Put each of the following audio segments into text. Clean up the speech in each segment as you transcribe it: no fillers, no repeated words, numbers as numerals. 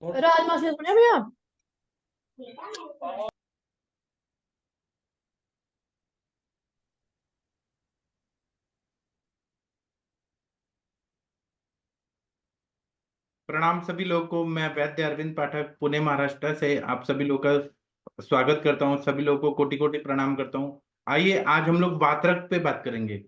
राजमा से सुने भैया। प्रणाम सभी लोगों को। मैं वैद्य अरविंद पाठक पुणे महाराष्ट्र से आप सभी लोग का स्वागत करता हूं। सभी लोगों को कोटि कोटि प्रणाम करता हूं। आइए आज हम लोग वातरक्त पे बात करेंगे।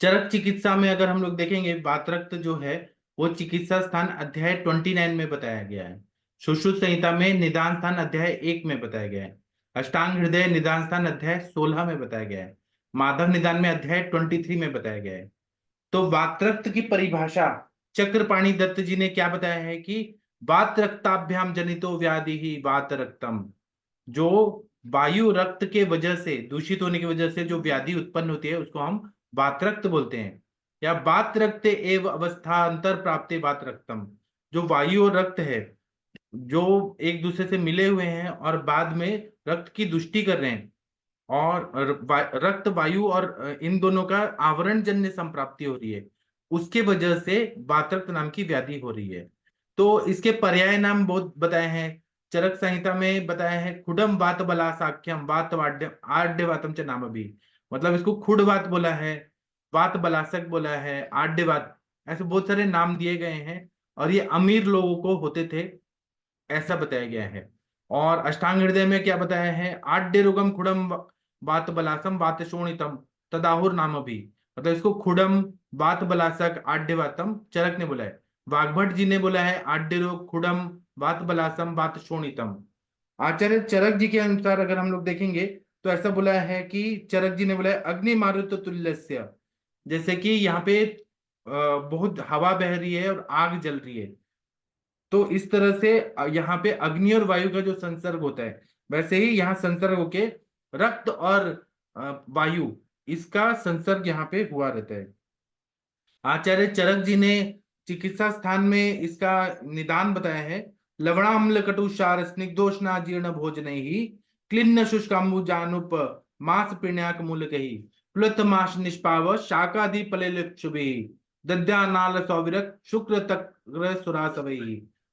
चरक चिकित्सा में अगर हम लोग देखेंगे, वातरक्त जो है वो चिकित्सा स्थान अध्याय 29 में बताया गया है। सुश्रुत संहिता में निदान स्थान अध्याय 1 में बताया गया है। अष्टांग हृदय निदान स्थान अध्याय 16 में बताया गया है। माधव निदान में अध्याय 23 में बताया गया है। तो वातरक्त की परिभाषा चक्रपाणि दत्त जी ने क्या बताया है कि वात रक्ताभ्याम जनितो व्याधि ही वात रक्तम। जो वायु रक्त के वजह से दूषित होने की वजह से जो व्याधि उत्पन्न होती है उसको हम वातरक्त बोलते हैं, या वात रक्त एव अवस्था अंतर प्राप्त वात रक्तम। जो वायु और रक्त है जो एक दूसरे से मिले हुए हैं और बाद में रक्त की दुष्टि कर रहे हैं, और रक्त वायु और इन दोनों का आवरण जन्य संप्राप्ति हो रही है, उसके वजह से वातरक्त नाम की व्याधि हो रही है। तो इसके पर्याय नाम बहुत बताए हैं। चरक संहिता में बताया है खुडम वात बला साख्यम वात वाड्य आड्य वातम च नाम भी। मतलब इसको खुड वात बोला है, वात बलासक बोला है, आड्य वात, ऐसे बहुत सारे नाम दिए गए हैं। और ये अमीर लोगों को होते थे ऐसा बताया गया है। और अष्टांग हृदय में क्या बताया है, आड्य रुगम खुडम वात बलासम वात शोणितम तदाहुर नाम भी। मतलब इसको खुडम वात बलासक आड्य वातम चरक ने बोला है। वाग्भट जी ने बोला है आड्य रोग खुडम वात बलासम वात शोणितम। आचार्य चरक जी के अनुसार अगर हम लोग देखेंगे तो ऐसा बोला है कि चरक जी ने बोला है अग्नि मारुत तुल्यस्य। जैसे कि यहाँ पे बहुत हवा बह रही है और आग जल रही है, तो इस तरह से यहाँ पे अग्नि और वायु का जो संसर्ग होता है वैसे ही यहाँ संसर्ग होके रक्त और वायु, इसका संसर्ग यहाँ पे हुआ रहता है। आचार्य चरक जी ने चिकित्सा स्थान में इसका निदान बताया है। लवणाम्ल कटुषार स्निग्धोष्णा जीर्ण भोजन ही क्लिन्न शुष्काम्बुजानुप मांस पिण्याक मूल कही प्लुत माश निष्पाव शाकादि पलेलुक्षुभि दद्यानाल सौविरक शुक्र तक्र सुरासवै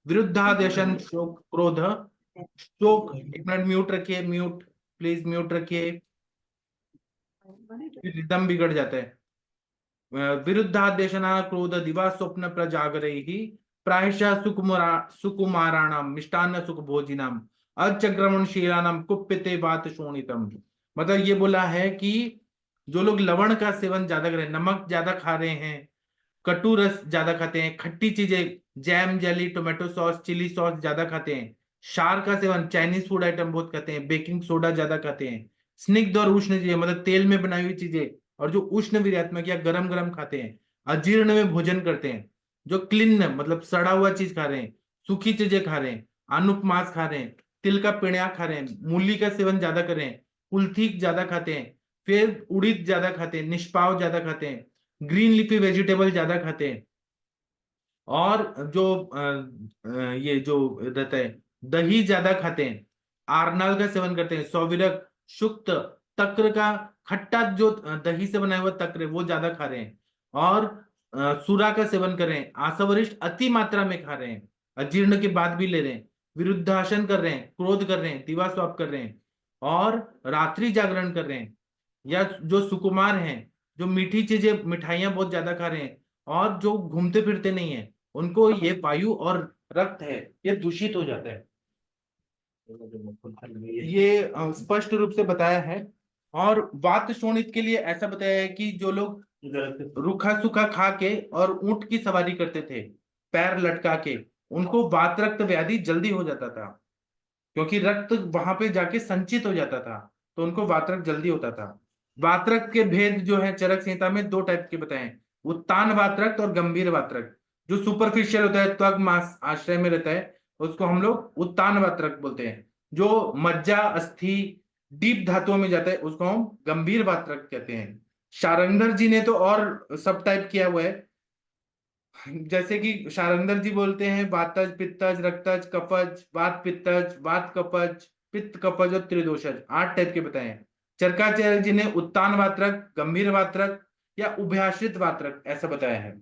विरुद्धादेशन शोक क्रोध शोक। एक मिनट म्यूट रखिए, म्यूट प्लीज म्यूट रखिए, रिदम बिगड़ जाता है। विरुद्धादेशना क्रोध दिवा स्वप्न प्रजागरैः प्रायशः सुकुमाराणाम मिष्टान्न सुख भोजिनाम अचक्रमणशीलानाम कुप्यते वात शोणितम। मतलब ये बोला है कि जो लोग लवण का सेवन ज्यादा कर रहे हैं, नमक ज्यादा खा रहे हैं, कटु रस ज्यादा खाते हैं, खट्टी चीजें jam jelly tomato sauce chilli sauce ज्यादा खाते हैं, क्षार का सेवन चाइनीज फूड आइटम बहुत खाते हैं, बेकिंग सोडा ज्यादा खाते हैं, स्निग्ध और उष्ण चीजें मतलब तेल में बनाई हुई चीजें, और जो उष्ण वीर्यात्मक या गरम गरम खाते हैं, अजीर्ण में भोजन करते हैं, जो क्लिन्न मतलब सड़ा हुआ चीज खा रहे हैं, सूखी चीजें खा रहे हैं, अनुप मांस खा रहे हैं, तिल का पिण्या खा रहे हैं, मूली का सेवन ज्यादा कर रहे हैं, कुल्थी ज्यादा खाते हैं, फिर उड़ीद ज्यादा खाते हैं, निष्पाव ज्यादा खाते हैं, ग्रीन लीफी वेजिटेबल ज्यादा खाते हैं, और जो ये जो रहता है दही ज्यादा खाते हैं, आरनाल का सेवन करते हैं, सौविरक शुक्त तक्र का खट्टा जो दही से बनाया हुआ तक्र है वो ज्यादा खा रहे हैं, और सूरा का सेवन कर रहे हैं, आसवरिष्ठ अति मात्रा में खा रहे हैं, अजीर्ण के बाद भी ले रहे हैं, विरुद्धासन कर रहे हैं, क्रोध कर रहे हैं, दिवा स्वाप कर रहे हैं, और रात्रि जागरण कर रहे हैं, या जो सुकुमार हैं, जो मीठी चीजें मिठाइयां बहुत ज्यादा खा रहे हैं, और जो घूमते फिरते नहीं है, उनको ये वायु और रक्त है ये दूषित हो जाता है। ये स्पष्ट रूप से बताया है। और वात शोणित के लिए ऐसा बताया है कि जो लोग रूखा सूखा खा के और ऊंट की सवारी करते थे पैर लटका के, उनको वात रक्त व्याधि जल्दी हो जाता था, क्योंकि रक्त वहां पे जाके संचित हो जाता था, तो उनको वातरक जल्दी होता था। वातरक के भेद जो है चरक संहिता में दो टाइप के बताए हैं, उत्तान वातरक और गंभीर वातरक। जो सुपरफिशियल होता है, त्वग मांस आश्रय में रहता है, उसको हम लोग उत्तान वातरक बोलते हैं। जो मज्जा अस्थि डीप धातुओं में जाता है उसको हम गंभीर वातरक कहते हैं। शारंगर जी ने तो और सब टाइप किया हुआ है। जैसे कि शारंदर जी बोलते हैं वातज पित्तज रक्तज कफज वात पित्तज वात कफज पित्त कफज और त्रिदोषज, 8 टाइप के बताए हैं। चरकाचार्य जी ने उत्तान वात्रक, गंभीर वात्रक या उभयाश्रित वात्रक ऐसा बताया है।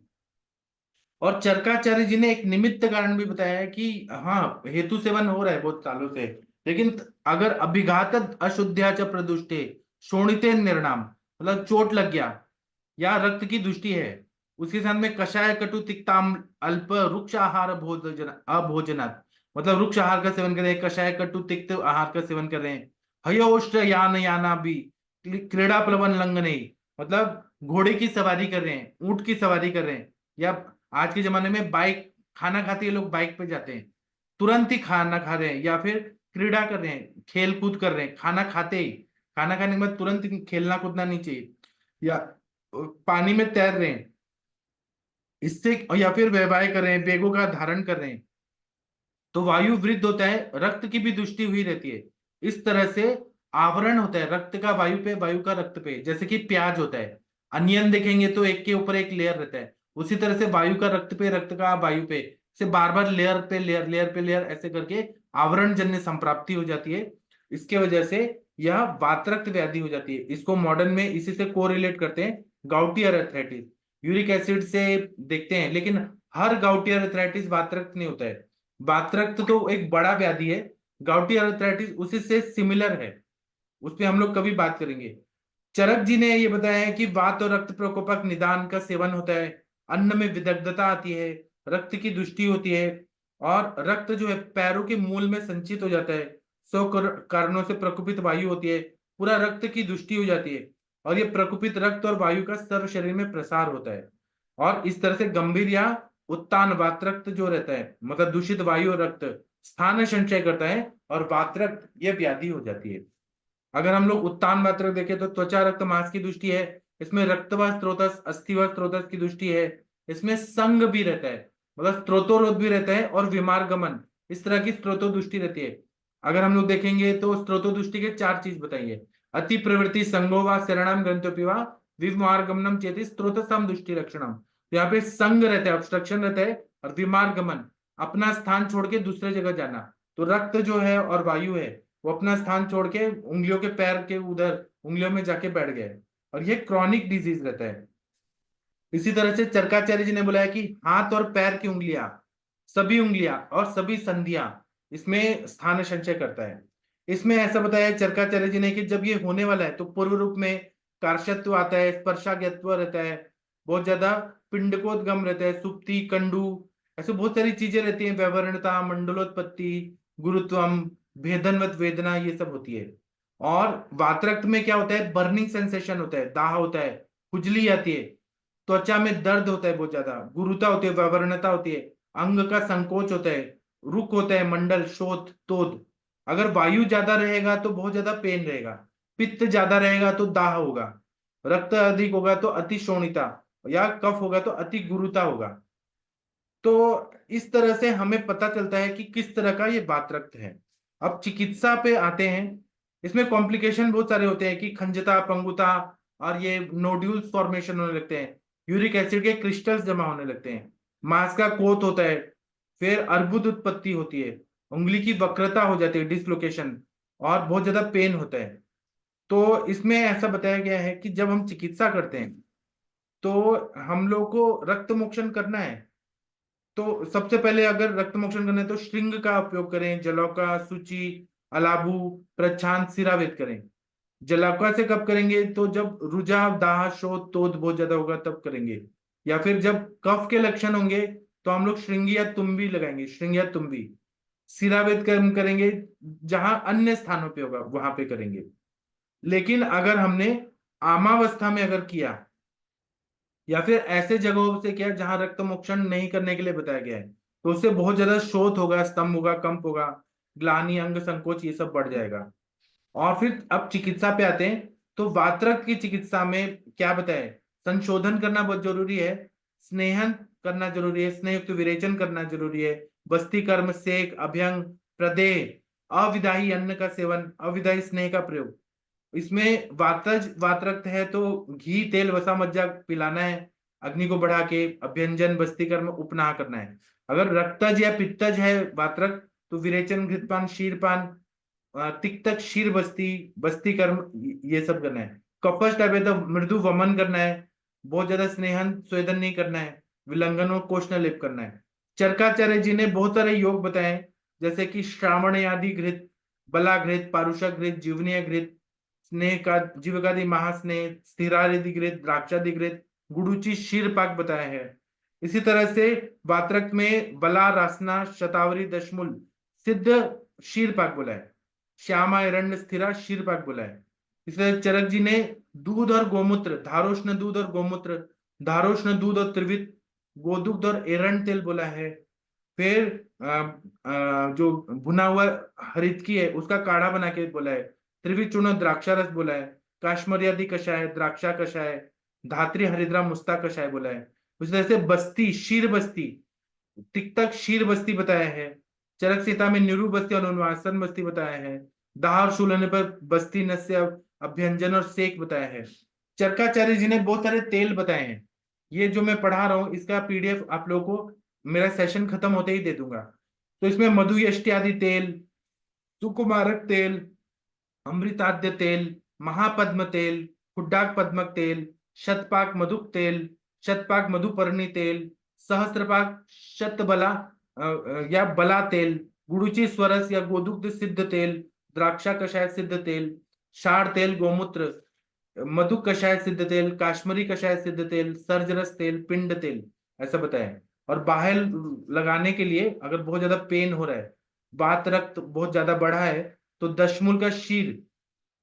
और चरकाचार्य जी ने एक निमित्त कारण भी बताया है कि हाँ, हेतु सेवन हो रहा है बहुत सालों से, लेकिन अगर अभिघात अशुद्ध्या च प्रदुष्टे शोणिते निर्णाम, मतलब चोट लग गया या रक्त की दुष्टि है, उसके साथ में कषाय कटु तिक्ताम अल्प रुक्ष आहार भोजन अभोजनात्, मतलब रुक्ष आहार का सेवन कर रहे हैं, कषाय कटु तिक्त आहार का सेवन कर रहे हैं, हयोष्ट यान याना भी क्रीड़ा प्लवन लंघने, मतलब घोड़े की सवारी कर रहे हैं, ऊंट की सवारी कर रहे हैं, या आज के जमाने में बाइक, खाना खाते ही लोग बाइक पे जाते हैं, तुरंत ही खाना खा रहे हैं, या फिर क्रीड़ा कर रहे हैं, खेल कूद कर रहे हैं, खाना खाते ही, खाना खाने के बाद तुरंत ही खेलना कूदना नहीं चाहिए, या पानी में तैर रहे हैं इससे, या फिर वैवाह कर रहे हैं, बेगों का धारण कर रहे हैं, तो वायु वृद्ध होता है, रक्त की भी दुष्टि हुई रहती है। इस तरह से आवरण होता है रक्त का वायु पे, वायु का रक्त पे, जैसे कि प्याज होता है, अनियन देखेंगे तो एक के ऊपर एक लेयर रहता है, उसी तरह से वायु का रक्त पे, रक्त का वायु पे, से बार बार लेयर पे लेयर, लेयर पे लेयर ऐसे करके आवरण जन्य संप्राप्ति हो जाती है। इसके वजह से यह वातरक्त व्याधि हो जाती है। इसको मॉडर्न में इसी से कोरिलेट करते हैं गाउटी अर्थराइटिस, यूरिक एसिड से देखते हैं, लेकिन हर गाउटी अर्थराइटिस वातरक्त नहीं होता है। वातरक्त तो एक बड़ा व्याधि है, गाउटी अर्थराइटिस उसी से सिमिलर है, उस पर हम लोग कभी बात करेंगे। चरक जी ने ये बताया है कि वात और रक्त प्रकोपक निदान का सेवन होता है, अन्न में विदग्धता आती है, रक्त की दुष्टि होती है, और रक्त जो है पैरों के मूल में संचित हो जाता है, सौ कारणों से प्रकुपित वायु होती है, पूरा रक्त की दुष्टि हो जाती है, और ये प्रकुपित रक्त और वायु का सर्व शरीर में प्रसार होता है, और इस तरह से गंभीर या उत्तान वातरक्त जो रहता है, मतलब दूषित वायु और रक्त स्थान संचय करता है, और वातरक्त ये व्याधि हो जाती है। अगर हम लोग उत्तान मात्रक देखें तो त्वचा रक्त मांस की दृष्टि है, इसमें रक्त व स्त्रोतस अस्थि व स्त्रोतस की दृष्टि है, इसमें संग भी रहता है, मतलब स्त्रोतोरोध भी रहता है, और विमार्गमन, इस तरह की स्त्रोतो दृष्टि रहती है। अगर हम लोग देखेंगे तो स्त्रोतो दृष्टि के चार चीज बताइए, अति प्रवृत्ति संगो व शरणम ग्रंथोपि वा विमार्गमनम चेति स्त्रोतसम दृष्टि लक्षणम, तो यहाँ पे संग रहता है, ऑब्स्ट्रक्शन रहता है, और विमार्गमन अपना स्थान छोड़ के दूसरे जगह जाना, तो रक्त जो है और वायु है वो अपना स्थान छोड़ के उंगलियों के पैर के उधर उंगलियों में जाके बैठ गए, और ये क्रॉनिक डिजीज रहता है। इसी तरह से चरकाचार्य जी ने बोला है कि हाथ और पैर की उंगलियां, सभी उंगलियां और सभी संधियां इसमें स्थान संचय करता है। इसमें ऐसा बताया है चरकाचार्य जी ने कि जब ये होने वाला है तो पूर्व रूप में कार्शत्व आता है, स्पर्शाज्ञत्व रहता है, बहुत ज्यादा पिंडकोद्गम रहता है, सुप्ति कंडू, ऐसे बहुत सारी चीजें रहती हैं, व्यवरणता, मंडलोत्पत्ति, गुरुत्वम, भेदनवत वेदना, ये सब होती है। और वातरक्त में क्या होता है, बर्निंग सेंसेशन होता है, दाह होता है, खुजली आती है, त्वचा में दर्द होता है बहुत ज्यादा, गुरुता होती है, व्यवरणता होती है, अंग का संकोच होता है, रुक होता है, मंडल, शोथ, तोद। अगर वायु ज्यादा रहेगा तो बहुत ज्यादा पेन रहेगा, पित्त ज्यादा रहेगा तो दाह होगा, रक्त अधिक होगा तो अति शोणिता, या कफ होगा तो अति गुरुता होगा। तो इस तरह से हमें पता चलता है कि किस तरह का ये वातरक्त है। अब चिकित्सा पे आते हैं, इसमें कॉम्प्लिकेशन बहुत सारे होते हैं कि खंजता, पंगुता, और ये नोड्यूल्स फॉर्मेशन होने लगते हैं, यूरिक एसिड के क्रिस्टल्स जमा होने लगते हैं, मांस का कोत होता है, फिर अर्बुद उत्पत्ति होती है, उंगली की वक्रता हो जाती है, डिसलोकेशन, और बहुत ज्यादा पेन होता है। तो इसमें ऐसा बताया गया है कि जब हम चिकित्सा करते हैं तो हम लोग को रक्त मोक्षण करना है, तो सबसे पहले अगर रक्त मोक्षण करना है तो श्रृंग का उपयोग करें, जलौका, सूची, अलाबू, प्रच्छांत, सिरावेद करें। जलौका से कब करेंगे, तो जब रुझाव, दाह, शोथ, तोद बहुत ज्यादा होगा तब करेंगे, या फिर जब कफ के लक्षण होंगे तो हम लोग श्रृंगी या तुम्बी लगाएंगे, श्रृंग या तुम्बी। सिरावेद कर्म करेंगे, जहां अन्य स्थानों पे होगा वहां पे करेंगे। लेकिन अगर हमने आमावस्था में अगर किया, या फिर ऐसे जगहों से किया जहां रक्त मोक्षण नहीं करने के लिए बताया गया है, तो उससे बहुत ज्यादा शोथ होगा, स्तंभ होगा, कंप होगा, ग्लानि, अंग संकोच, ये सब बढ़ जाएगा। और फिर अब चिकित्सा पे आते हैं, तो वातरक्त की चिकित्सा में क्या बताए, संशोधन करना बहुत जरूरी है, स्नेहन करना जरूरी है, स्नेह युक्त विरेचन करना जरूरी है, बस्ती कर्म, सेक, अभ्यंग, प्रदेह, अविदाही अन्न का सेवन, अविदाही स्नेह का प्रयोग। इसमें वातरक्त है तो घी, तेल, वसा, मज्जा पिलाना है, अग्नि को बढ़ा के, अभ्यंजन, बस्ती कर्म, उपनाह करना है। अगर रक्तज या पित्तज है वातरक्त, तो विरेचन, घृतपान, क्षीरपान, तिक्तक, क्षीर बस्ती, बस्ती कर्म, ये सब करना है। कफज टाइप है तो मृदु वमन करना है, बहुत ज्यादा स्नेहन स्वेदन नहीं करना है। विलंघन और कोष्ण लेप करना है। चरकाचार्य जी ने बहुत सारे योग बताए, जैसे कि श्रावण आदि घृत, बला घृत, पारुषा घृत, जीवनीय घृत, स्नेह का जीवकादि महास्नेह, स्थिरादि घृत, द्राक्षादि घृत, गुड़ुचि क्षीर पाक बताया है। इसी तरह से वात्रक में बला, रासना, शतावरी, दशमूल, सिद्ध क्षीर पाक बोला है। श्यामा, एरण्य, स्थिरा, क्षीर पाक बोला है। इसी तरह चरक जी ने दूध और गोमूत्र, धारोष्ण दूध और गोमूत्र, धारोष्ण दूध और त्रिवित, गोदुग्ध और एरंड तेल बोला है। फिर जो भुना हुआ हरितकी है उसका काढ़ा बना के बोला है। त्रिवित चूर्ण द्राक्षा रस बोला है। काश्मीरी कषाय, द्राक्षा कषाय, धात्री हरिद्रा मुस्ता कषाय बोला है। उसी तरह से बस्ती, शीर बस्ती, तिक्तक शीर बस्ती बताया है। चरक सीता में निरु बस्ती और अनुवासन बस्ती बताया है। दाह और शूल होने पर बस्ती, नस्य, अभ्यंजन और सेक बताया है। चरकाचार्य जी ने बहुत सारे तेल बताए हैं। ये जो मैं पढ़ा रहा हूँ इसका पीडीएफ आप लोगों को मेरा सेशन खत्म होते ही दे दूंगा। तो इसमें मधुयष्टि आदि तेल, सुकुमारक तेल, अमृताद्य तेल, महापद्म तेल, खुड्डाक पद्मक तेल, शतपाक मधुक तेल, शतपाक मधुपर्णी तेल, सहस्त्रपाक शतबला या बला तेल, गुड़ुची स्वरस या गोदुग्ध सिद्ध तेल, द्राक्षा कषाय सिद्ध तेल, शाड़ तेल, गोमूत्र, मधु कषाय सिद्ध तेल, काश्मीरी कषाय सिद्ध तेल, सर्जरस तेल, पिंड तेल, ऐसा बताया। और बाहर लगाने के लिए अगर बहुत ज्यादा पेन हो रहा है, वात रक्त बहुत ज्यादा बढ़ा है, तो दशमूल का शीर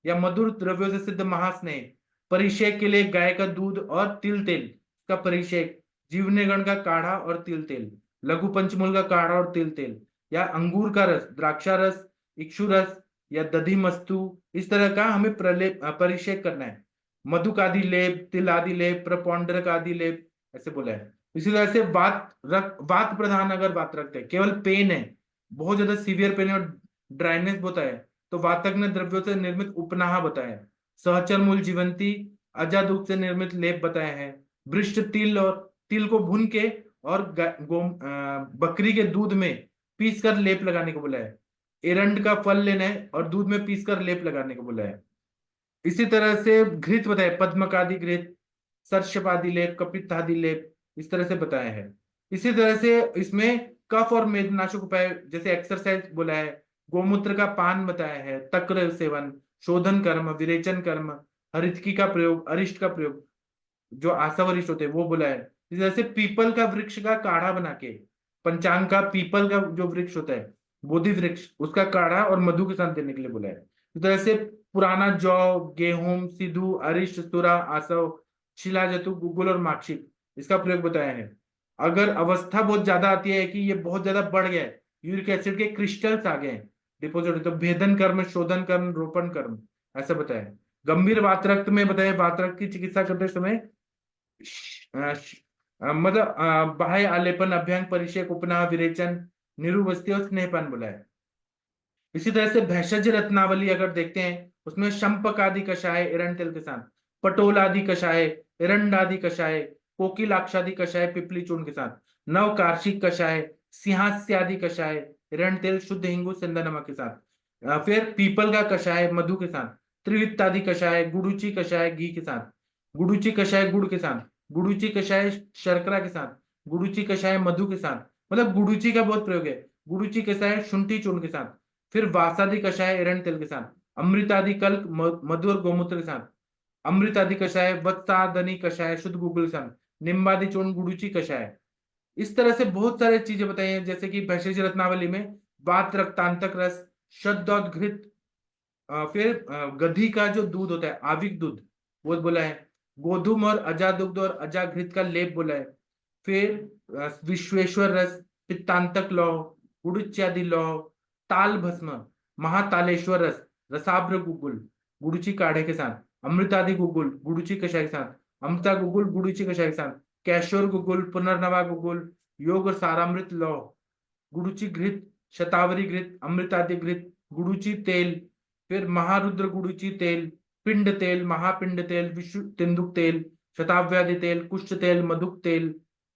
या मधुर द्रव्यों से सिद्ध महास्नेह, परिषेक के लिए गाय का दूध और तिल तेल का परिषेक, जीवनेगण का काढ़ा और तिल तेल, लघु पंचमूल का काढ़ा और तिल तेल, या अंगूर का रस, द्राक्षा रस, इक्षु रस या दधि मस्तु, इस तरह का हमें प्रलेप परिषेक करना है। मधुक आदि लेप, तिल आदि लेप, प्रपौंडरक आदि लेप, ऐसे बोला है। इसी तरह से वात प्रधान अगर बात रखते हैं, केवल पेन है, बहुत ज्यादा सीवियर पेन है और ड्राइनेस होता है, तो वातज्ञ द्रव्यों से निर्मित उपनाह बताया। सहचर मूल जीवंती, अजादुग से निर्मित लेप बताए हैं। भ्रष्ट तिल, और तिल को भून के और बकरी के दूध में पीस कर लेप लगाने को बोला है। एरंड का फल लेना है और दूध में पीस कर लेप लगाने को बोला है। इसी तरह से घृत बताया, पद्मकादि घृत, सर्षपादि लेप, कपित्थादि लेप, इस तरह से बताया है। इसी तरह से इसमें कफ और मेदनाशक उपाय जैसे एक्सरसाइज बोला है। गोमूत्र का पान बताया है, तक्र सेवन, शोधन कर्म, विरेचन कर्म, हरितकी का प्रयोग, अरिष्ट का प्रयोग, जो आसवरिष्ट होते हैं वो बोला है। इस तरह से पीपल का वृक्ष का काढ़ा बना के, पंचांग का पीपल का जो वृक्ष होता है, बोधि वृक्ष, उसका काढ़ा और मधु के साथ देने के लिए बोला है। इस तरह से पुराना जौ, गेहूं, सिद्धू, अरिष्ट, तुरा, आसव, शिलाजतु, गुगुल और माक्षिक, इसका प्रयोग बताया है। अगर अवस्था बहुत ज्यादा आती है कि ये बहुत ज्यादा बढ़ गया है, यूरिक एसिड के क्रिस्टल्स आ गए हैं, डिपोजिट, तो भेदन कर्म, शोधन कर्म, रोपण कर्म, ऐसा बताया है। गंभीर वातरक्त में बताया, वातरक्त की चिकित्सा करते समय मतलब बाह्य आलेपन, अभ्यंग, परिषेक, उपनाह, विरेचन, निरुबस्ती और स्नेहपान बोला है। इसी तरह से भेषज रत्नावली अगर देखते हैं, उसमें शंपक आदि कषाय एरंड तेल के साथ, पटोल आदि कषाय, एरंड आदि कषाय, कोकिलाक्ष आदि कषाय पिपली चूर्ण के साथ, नव कार्षिक कषाय, सिंहास्य आदि कषाय, एरंड तेल, शुद्ध हिंगू, सिंधा नमक के साथ, फिर पीपल का कषाय मधु के साथ, त्रिवित्त आदि कषाय, गुड़ुची कषाय घी के साथ, गुड़ुची कषाय गुड़ के साथ, गुड़ुची कषाय शर्करा के साथ, गुड़ुची कषाय मधु के साथ, मतलब गुड़ुची का बहुत प्रयोग है, गुड़ुची कषाय शुंठी चूर्ण के साथ, फिर वासादि कषाय एरंड तेल के साथ, अमृतादि कल्क मधु और गोमूत्र के साथ, अमृतादि कषाय, वत्सादनी कषाय शुद्ध गुगुल के साथ, निम्बादि चूर्ण, गुड़ुची कषाय, इस तरह से बहुत सारे चीजें बताई हैं। जैसे कि भैषज रत्नावली में वात रक्तांतक रस, शद्दोदघृत, फिर गधी का जो दूध होता है, आविक दूध, वो बोला है। गोधूम और अजादुग्ध और अजाघृत का लेप बोला है। फिर विश्वेश्वर रस, पित्तांतक लौह, गुड़ुच्यादि लौह, ताल भस्म, महातालेश्वर रस, रसाब्र गुगुल, गुड़ुची काढ़े के साथ, अमृतादि गुगुल, गुड़ुची कषाय के साथ, अमृता गुगुल, गुड़ुची कषाय के साथ, कैशोर गुगुल, पुनर्नवा गुगुल, योग सारामृत लौह, गुड़ुची घृत, शतावरी घृत, अमृतादि घृत, गुड़ुची तेल, फिर महारुद्र गुड़ुची तेल, पिंड तेल, महापिंड तेल, विश्व तेंदुक तेल, शताव्याधि तेल, कुष्ठ तेल, मधुक तेल,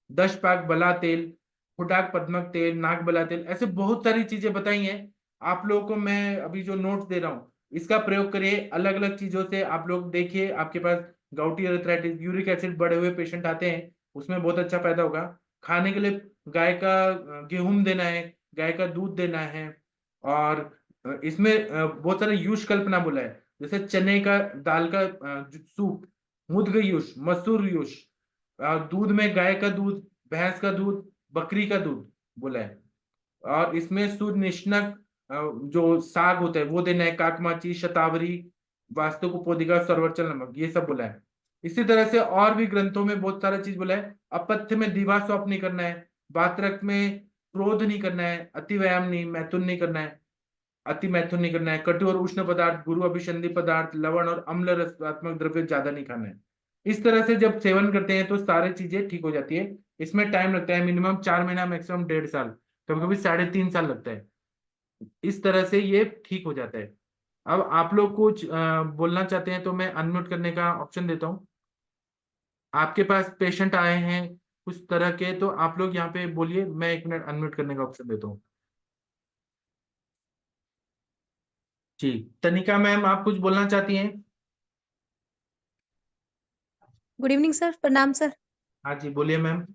दश पाक बला तेल, फुटाक पद्मक तेल, नाग बला तेल, ऐसे बहुत सारी चीजें बताई हैं। आप लोगों को मैं अभी जो नोट्स दे रहा हूँ इसका प्रयोग करिए, अलग अलग चीजों से आप लोग देखिए। आपके पास गाउटी अर्थराइटिस, यूरिक एसिड बढ़े हुए पेशेंट आते हैं उसमें बहुत अच्छा फायदा होगा। खाने के लिए गाय का गेहूं देना है, गाय का दूध देना है। और इसमें बहुत सारे यूष कल्पना बोला है, जैसे चने का दाल का सूप, मुद्ग यूष, मसूर यूष, दूध में गाय का दूध, भैंस का दूध, बकरी का दूध बोला है। और इसमें सूर्य निष्णक जो साग होता है वो देना है, काकमाची, शतावरी, वास्तुकुपोदिका, सर्वचल नमक, ये सब बोला है। इसी तरह से और भी ग्रंथों में बहुत सारा चीज बोला है। अपथ्य में दीवा स्वप नहीं करना है, बात्रक में क्रोध नहीं करना है, अति व्यायाम नहीं, मैथुन नहीं करना है, अति मैथुन नहीं करना है, कटु और उष्ण पदार्थ, गुरु अभिसंधि पदार्थ, लवण और अम्ल रसात्मक द्रव्य ज्यादा नहीं खाना है। इस तरह से जब सेवन करते हैं तो सारी चीजें ठीक हो जाती है। इसमें टाइम लगता है, मिनिमम 4 महीना, मैक्सिमम 1.5 साल, कभी कभी 3.5 साल लगता है। इस तरह से ये ठीक हो जाता है। अब आप लोग कुछ बोलना चाहते हैं तो मैं अनम्यूट करने का ऑप्शन देता हूँ। आपके पास पेशेंट आए हैं कुछ तरह के, तो आप लोग यहाँ पे बोलिए, मैं 1 मिनट अनम्यूट करने का ऑप्शन देता हूँ। जी, तनिका मैम आप कुछ बोलना चाहती हैं? गुड इवनिंग सर, प्रणाम सर। हाँ जी, बोलिए मैम।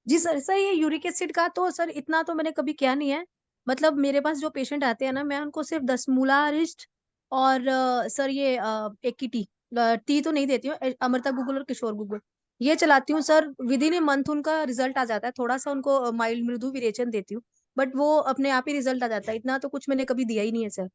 जी सर, ये यूरिक एसिड का तो सर इतना तो मैंने कभी किया नहीं है। मतलब मेरे पास जो पेशेंट आते हैं ना, मैं उनको सिर्फ 10 मूला रिस्ट और सर ये एक की टी तो नहीं देती हूँ, अमृता गूगल और किशोर गूगल ये चलाती हूँ sir. With in a month उनका रिजल्ट आ जाता है। थोड़ा सा उनको माइल्ड मृदु विरेचन देती हूँ, बट वो अपने आप ही रिजल्ट आ जाता है। इतना तो कुछ मैंने कभी दिया ही नहीं है सर।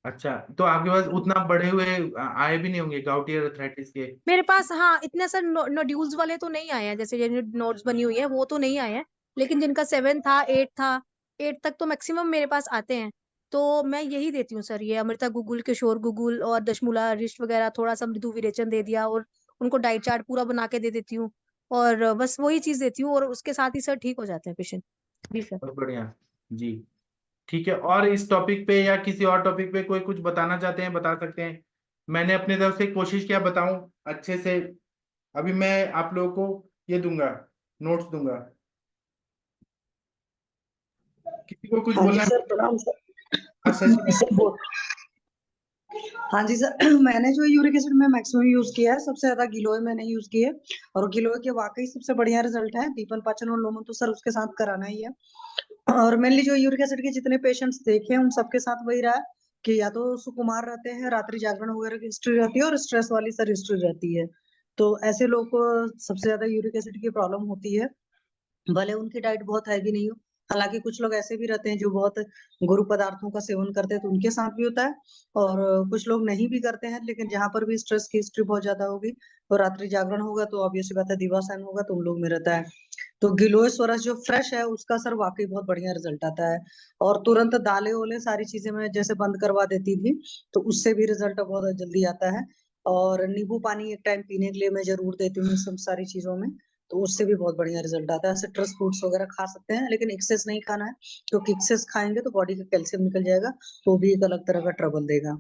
अच्छा, तो आपके पास उतना बढ़े हुए आए भी नहीं होंगे गाउटी अर्थराइटिस के? मेरे पास हाँ इतने सर नोड्यूल्स वाले तो नहीं आए हैं, जैसे ये नोट्स बनी हुई है वो तो नहीं आए हैं। लेकिन जिनका 7 था, 8 था, 8 तक तो मैक्सिमम मेरे पास आते हैं। तो मैं यही देती हूँ सर, ये अमृता गुगुल, किशोर गुगुल और दशमूला रिष्ट वगैरह, थोड़ा सा मृदु विरेचन दे दिया, और उनको डाइट चार्ट पूरा बना के दे देती हूँ। और बस वही चीज देती हूँ, और उसके साथ ही सर ठीक हो जाते हैं पेशेंट। जी सर। बहुत बढ़िया जी। ठीक है, और इस टॉपिक पे या किसी और टॉपिक पे कोई कुछ बताना चाहते हैं, बता सकते हैं। मैंने अपने तरफ से कोशिश किया बताऊं अच्छे से। अभी मैं आप लोगों को ये दूंगा, नोट्स दूंगा। किसी को कुछ हाँ जी बोलना सर, है? प्रणाम सर। हाँ शशि मैम। सर हाँ जी सर, मैंने जो यूरिक एसिड में मैक्सिमम यूज किया है, सबसे ज्यादा गिलोय मैंने यूज किया है। और गिलोय के वाकई सबसे बढ़िया रिजल्ट है। दीपन पाचन और लोमन तो सर उसके साथ कराना ही है। और मेनली जो यूरिक एसिड के जितने पेशेंट्स देखे हैं उन सबके साथ वही रहा है कि या तो सुकुमार रहते हैं, रात्रि जागरण वगैरह की हिस्ट्री रहती है, और स्ट्रेस वाली सर हिस्ट्री रहती है। तो ऐसे लोग को सबसे ज्यादा यूरिक एसिड की प्रॉब्लम होती है, भले उनकी डाइट बहुत हैवी नहीं हो। हालांकि कुछ लोग ऐसे भी रहते हैं जो बहुत गुरु पदार्थों का सेवन करते हैं, तो उनके साथ भी होता है। और कुछ लोग नहीं भी करते हैं, लेकिन जहां पर भी स्ट्रेस की हिस्ट्री बहुत ज्यादा होगी और रात्रि जागरण होगा, तो ऑब्वियसली बात है दिवासन होगा, तो उन लोग में रहता है। तो गिलोय स्वरस जो फ्रेश है उसका सर वाकई बहुत बढ़िया रिजल्ट आता है। और तुरंत दालें ओले सारी चीजें मैं जैसे बंद करवा देती थी, तो उससे भी रिजल्ट बहुत जल्दी आता है। और नींबू पानी एक टाइम पीने के लिए मैं जरूर देती हूँ सब सारी चीजों में, तो उससे भी बहुत बढ़िया रिजल्ट आता है। सिट्रस फ्रूट्स वगैरह खा सकते हैं, लेकिन एक्सेस नहीं खाना है, क्योंकि एक्सेस खाएंगे तो बॉडी का कैल्शियम निकल जाएगा, तो भी एक अलग तरह का ट्रबल देगा।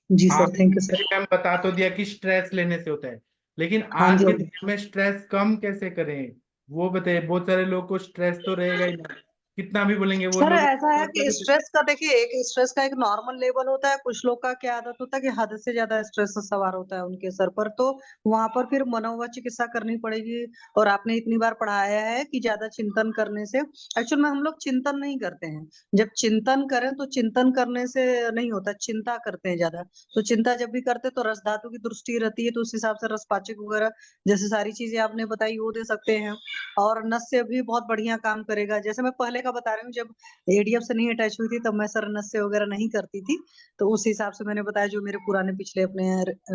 जी सर, आपने thank you sir. Shashi ma'am बता तो दिया कि स्ट्रेस लेने से होता है, लेकिन हाँ आज जी, के हाँ जी। दिन में स्ट्रेस कम कैसे करें वो बताइए। बहुत सारे लोग को स्ट्रेस तो रहेगा ही ना, कितना भी बोलेंगे वो सर लोग। ऐसा है कि स्ट्रेस का देखिए, एक स्ट्रेस का एक नॉर्मल लेवल होता है। कुछ लोग का क्या आदत होता है कि हद से ज्यादा स्ट्रेस सवार होता है उनके सर पर, तो वहां पर फिर मनोवैज्ञानिक चिकित्सा करनी पड़ेगी। और आपने इतनी बार पढ़ाया है कि ज्यादा चिंतन करने से, एक्चुअल में हम लोग चिंतन नहीं करते हैं। जब चिंतन करें तो चिंतन करने से नहीं होता, चिंता करते हैं ज्यादा। तो चिंता जब भी करते हैं तो रस धातु की दृष्टि रहती है, तो उस हिसाब से रसपाचक वगैरह जैसे सारी चीजें आपने बताई वो दे सकते हैं। और नस से भी बहुत बढ़िया काम करेगा। जैसे मैं पहले का बता रही हूँ, जब एडीएफ से नहीं अटैच हुई थी तब मैं सर नस से वगैरह नहीं करती थी। तो उस हिसाब से मैंने बताया जो मेरे पुराने पिछले अपने